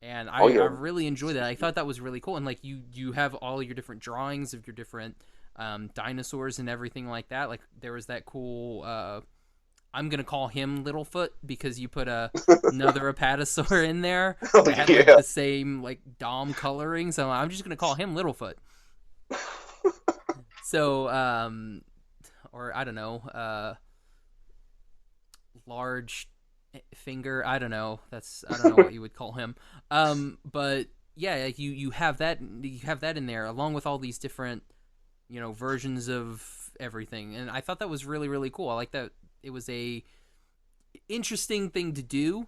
And Oh I yeah. really enjoy that. I thought that was really cool. And like you have all your different drawings of your different dinosaurs and everything like that. Like there was that cool. I'm gonna call him Littlefoot because you put another apatosaur in there Oh that had like yeah. the same like dom coloring. So I'm just gonna call him Littlefoot. So or I don't know, large finger. I don't know what you would call him. But yeah, like you have that in there along with all these different versions of everything, and I thought that was really really cool. I like that it was a interesting thing to do,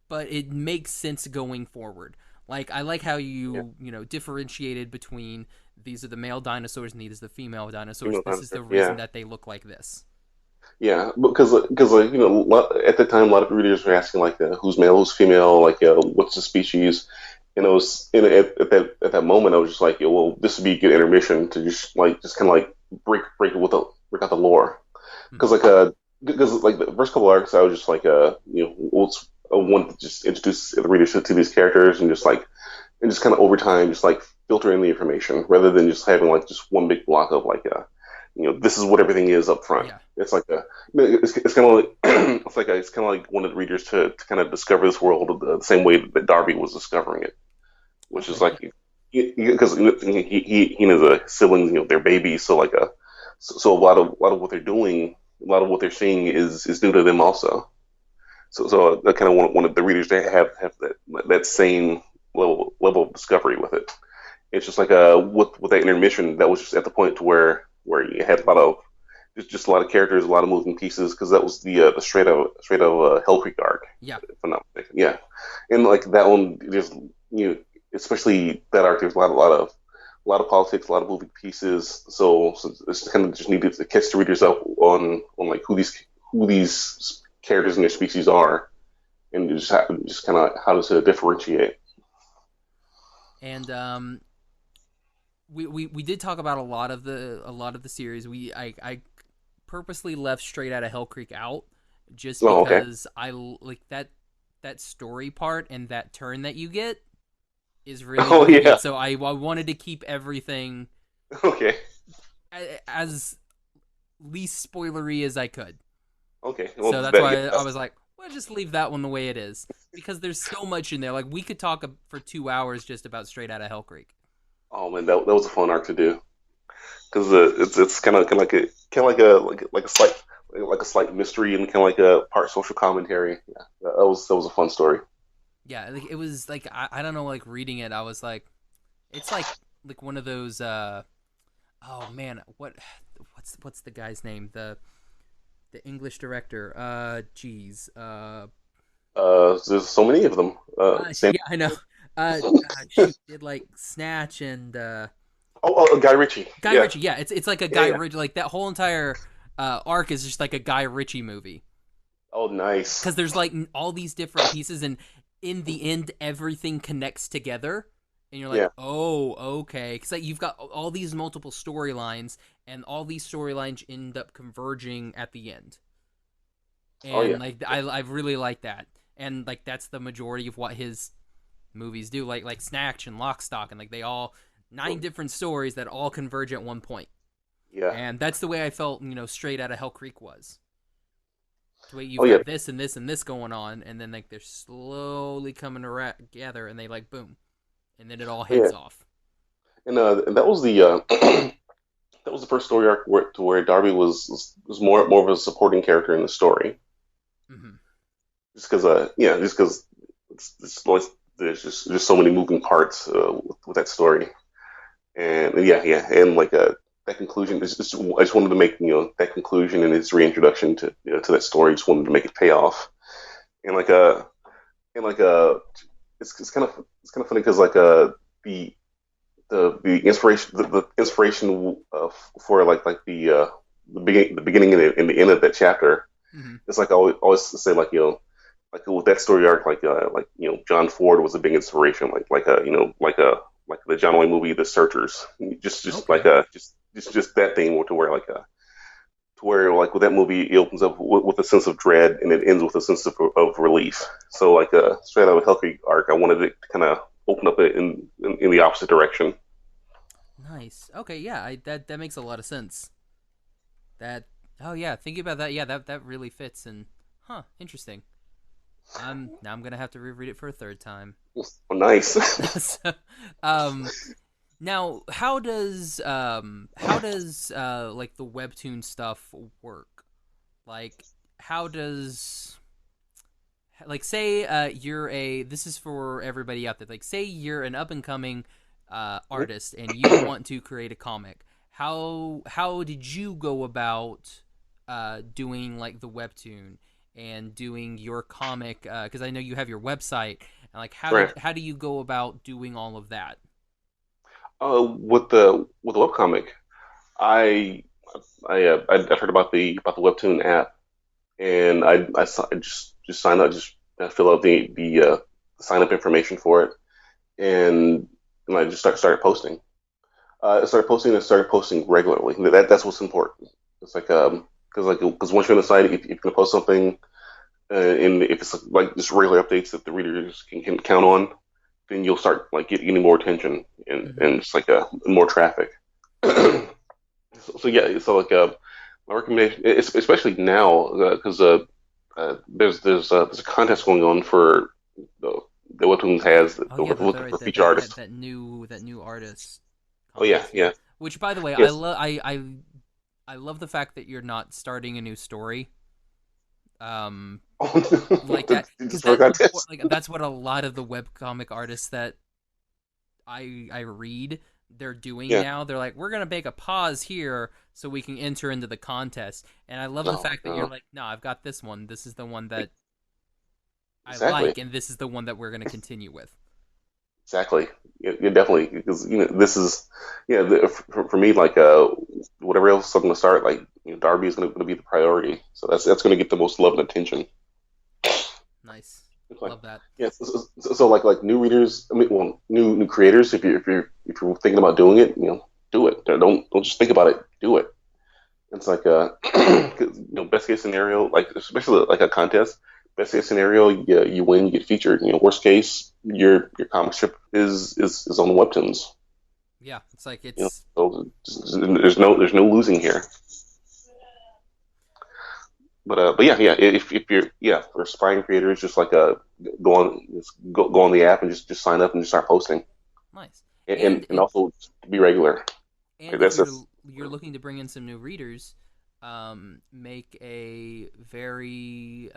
but it makes sense going forward. Like I like how Yeah. differentiated between these are the male dinosaurs and these are the female dinosaurs. Female This is dinosaur. the reason Yeah. that they look like this. Yeah, because like at the time a lot of readers were asking like who's male, who's female, like what's the species, and it was at that moment I was just like, yeah, well, this would be a good intermission to just kind of like break out the lore, Hmm. because like the first couple arcs I was just like I wanted to just introduce the readers to these characters and just kind of over time just like filter in the information rather than just having like just one big block of like this is what everything is up front. Yeah. It's like it's kind of like it's kind of like wanted readers to kind of discover this world the same way that Darby was discovering it, which is Okay. Yeah. like because he and his siblings, they're babies, so so a lot of what they're doing, a lot of what they're seeing is new to them also. So I kind of wanted the readers to have that same level of discovery with it. It's just like with that intermission, that was just at the point to where you had a lot of just a lot of characters, a lot of moving pieces, because that was the straight of Hell Creek arc, Yeah. if I'm not mistaken. Yeah, and like that one, just especially that arc, there's a lot of politics, a lot of moving pieces. So it's kind of just needed to catch the readers up on like who these characters and their species are, and just kind of how to differentiate. And we did talk about a lot of the series. I purposely left Straight Outta Hell Creek out just Oh, okay. because I like that story part, and that turn that you get is really Oh, really good. yeah. So I wanted to keep everything Okay. as least spoilery as I could. Okay. Well, So that's that, yeah, why I was like, well, just leave that one the way it is, because there's so much in there. Like, we could talk for 2 hours just about Straight Outta Hell Creek. oh man, that was a fun arc to do because it's kind of like a slight mystery and kind of like a part social commentary. Yeah, that was a fun story. Yeah, like, it was like, I don't know, like, reading it, I was like, it's like one of those. Oh man, what's the guy's name? The English director. Geez. There's so many of them. Same. Yeah, I know. She did like Snatch and Guy Ritchie. Guy Yeah, Ritchie. Yeah, it's like a yeah, Guy yeah. Ritchie. Like, that whole entire arc is just like a Guy Ritchie movie, Oh, nice. because there's like all these different pieces, and in the end, everything connects together, and you're like, Yeah. oh, okay, because like, you've got all these multiple storylines, and all these storylines end up converging at the end, Oh, and yeah. like I really like that, and like that's the majority of what his movies do, like Snatch and Lock, Stock, and like they all nine different stories that all converge at one point. Yeah. And that's the way I felt, Straight Out of Hell Creek was. The way Oh, you've yeah. got this and this and this going on, and then like they're slowly coming together, and they like boom, and then it all Yeah. heads off. And that was the that was the first story arc where Darby was more of a supporting character in the story. Hmm. Just because like, there's just so many moving parts with that story, and yeah, and like that conclusion is just I just wanted to make that conclusion and its reintroduction to that story. Just wanted to make it pay off, and and like it's kind of funny because the the inspiration for the beginning and the end of that chapter. Hmm. It's like I always say like with that story arc, John Ford was a big inspiration, like the John Wayne movie, The Searchers. Just like Okay. just that thing to where to where like with that movie it opens up with a sense of dread and it ends with a sense of relief. So like straight out of Hell Creek arc, I wanted it to kind of open up in the opposite direction. Nice. Okay, yeah, that makes a lot of sense. That Oh yeah, thinking about that, yeah, that really fits, and interesting. Now I'm gonna have to reread it for a third time. Oh, nice. So, um, now how does like the webtoon stuff work? Like, how does like, say you're a this is for everybody out there. Like, say you're an up and coming artist, and you want to create a comic. How did you go about doing like the webtoon and doing your comic? Because I know you have your website, and like, Right. how do you go about doing all of that? With the webcomic, I I'd heard about the Webtoon app, and I just signed up, just fill out the sign up information for it, and I just started posting. I started posting regularly. That's what's important. It's like because once you're on the site, if you're gonna post something, and if it's like just regular updates that the readers can count on, then you'll start like getting more attention and Hmm. just like more traffic. So yeah, so like my recommendation, especially now, because there's a contest going on for the the Webtoon has Oh yeah, that's looking right. for feature artists. That new artist Oh yeah, contest. Yeah. yeah, Which, by the way, yes. I love the fact that you're not starting a new story. Um, like that, because Just for the contest. that's what a lot of the webcomic artists that I read they're doing Yeah. now. They're like, we're gonna make a pause here so we can enter into the contest. And I love the No, fact that you're no, like, no, I've got this one. This is the one that I exactly. like, and this is the one that we're gonna continue with. Exactly. Yeah, definitely because this is for me like whatever else I'm gonna start like Darby is gonna be the priority. So that's gonna get the most love and attention. Nice, It's like love that. yeah. So like new readers. I mean, well, new creators. If you're thinking about doing it, do it. Don't just think about it. Do it. It's like 'cause, best case scenario, like especially like a contest. Best case scenario, you win, you get featured. Worst case, your comic strip is on the webtoons. Yeah, it's like it's So there's no losing here. But yeah, if you're for aspiring creators, just like go on the app and just sign up and just start posting nice. and And and also be regular. and if That's you're looking to bring in some new readers, make a very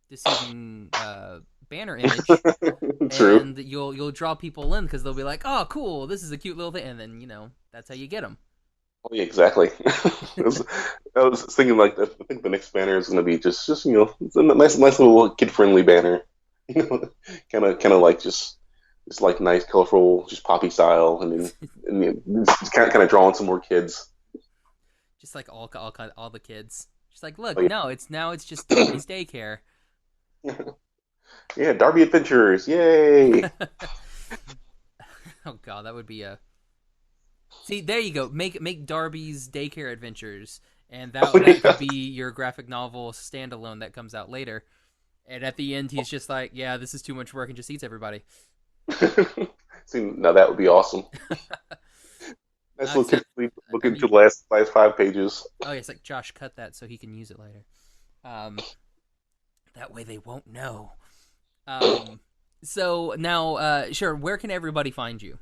deceiving banner image, true. and you'll draw people in because they'll be like, "Oh, cool! This is a cute little thing," and then that's how you get them. Oh, yeah, exactly. I was thinking like that. I think the next banner is going to be just it's a nice little kid friendly banner. Kind of like just like nice, colorful, just poppy style, and then just kind of drawing some more kids. Just like all the kids. Just like, look, Oh, yeah. no, it's just Darby's daycare. Yeah, Darby Adventures, yay! Oh god, that would be a. See, there you go. Make Darby's daycare adventures, and Oh, that yeah. could be your graphic novel standalone that comes out later. And at the end, he's just like, "Yeah, this is too much work," and just eats everybody. See, now that would be awesome. Nice little kid Except, look I into mean, the last 5 pages. oh, yeah, it's like Josh cut that so he can use it later. Um, that way they won't know. Um, so now, sure, where can everybody find you,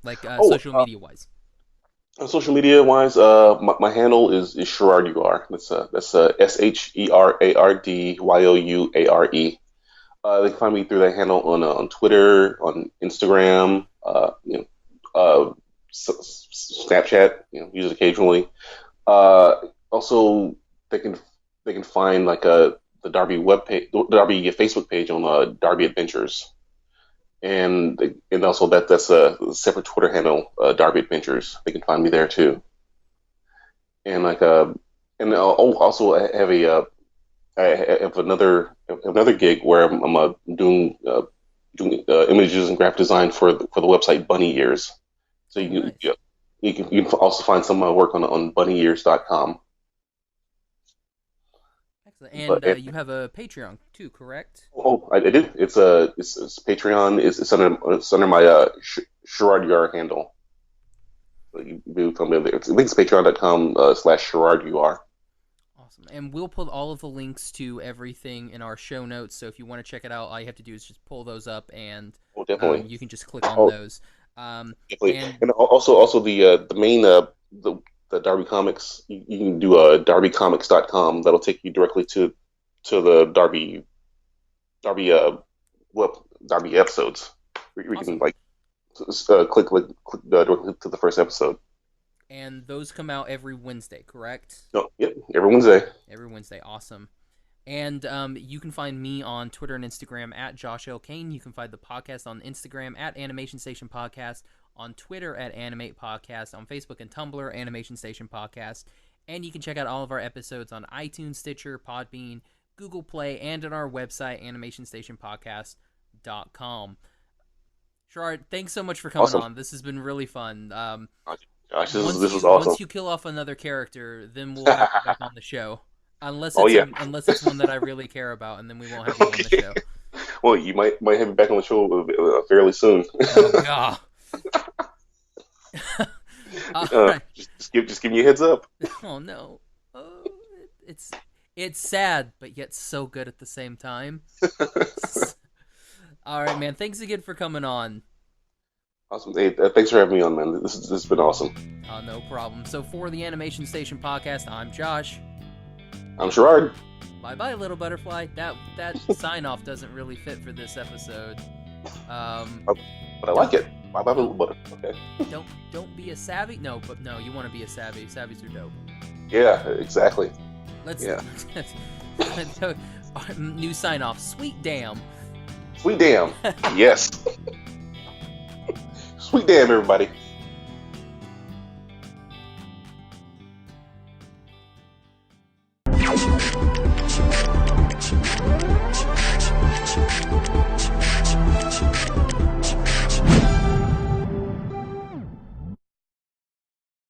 like Oh, social media wise? on social media wise, my handle is Sherard UR. That's SHERARDYOUARE. They can find me through that handle on Twitter, on Instagram, Snapchat, use it occasionally. Also, they can they can find like the Darby web page, the Darby Facebook page on Darby Adventures, and also that's a separate Twitter handle, Darby Adventures. They can find me there too, and like and also I have I have another gig where I'm doing images and graphic design for the website Bunny Ears. So Oh, nice. you can also find some of my work on bunnyears.com. Excellent. But And you have a Patreon too, correct? I did. It's Patreon. It's under my Sherard Yar handle. So you can find me there. I think it's patreon.com / Sherard UR. Awesome. And we'll put all of the links to everything in our show notes. So if you want to check it out, all you have to do is just pull those up, and Oh, definitely. you can just click on Oh, those. definitely. And And also the main the Darby Comics. You can do darbycomics.com. That'll take you directly to the Darby web Darby episodes. We can awesome. like click directly to the first episode. And those come out every Wednesday, correct? No, yep, every Wednesday. Every Wednesday. Awesome. And you can find me on Twitter and Instagram at Josh L. Kane. You can find the podcast on Instagram at Animation Station Podcast, on Twitter at Animate Podcast, on Facebook and Tumblr, Animation Station Podcast. And you can check out all of our episodes on iTunes, Stitcher, Podbean, Google Play, and on our website, animationstationpodcast.com. Sherard, thanks so much for coming Awesome. on. This has been really fun. Gosh, this is awesome. Once you kill off another character, then we'll have you back on the show. Oh yeah. Unless it's one that I really care about, and then we won't have you on the Okay. show. Well, you might have me back on the show fairly soon. Oh god. Right. Just give me a heads up. Oh no. Oh, it's it's sad, but yet so good at the same time. All right, man. Thanks again for coming on. Awesome. Hey, thanks for having me on, man. This has been awesome. No problem. So for the Animation Station podcast, I'm Josh. I'm Sherard. Bye bye, little butterfly. That sign off doesn't really fit for this episode. But I like it. Bye bye, little butter. Okay. Don't be a savvy. No, but no, you want to be a savvy. Savvies are dope. Yeah, exactly. Let's. Yeah. New sign off. Sweet damn. Sweet damn. Yes. Sweet damn, everybody.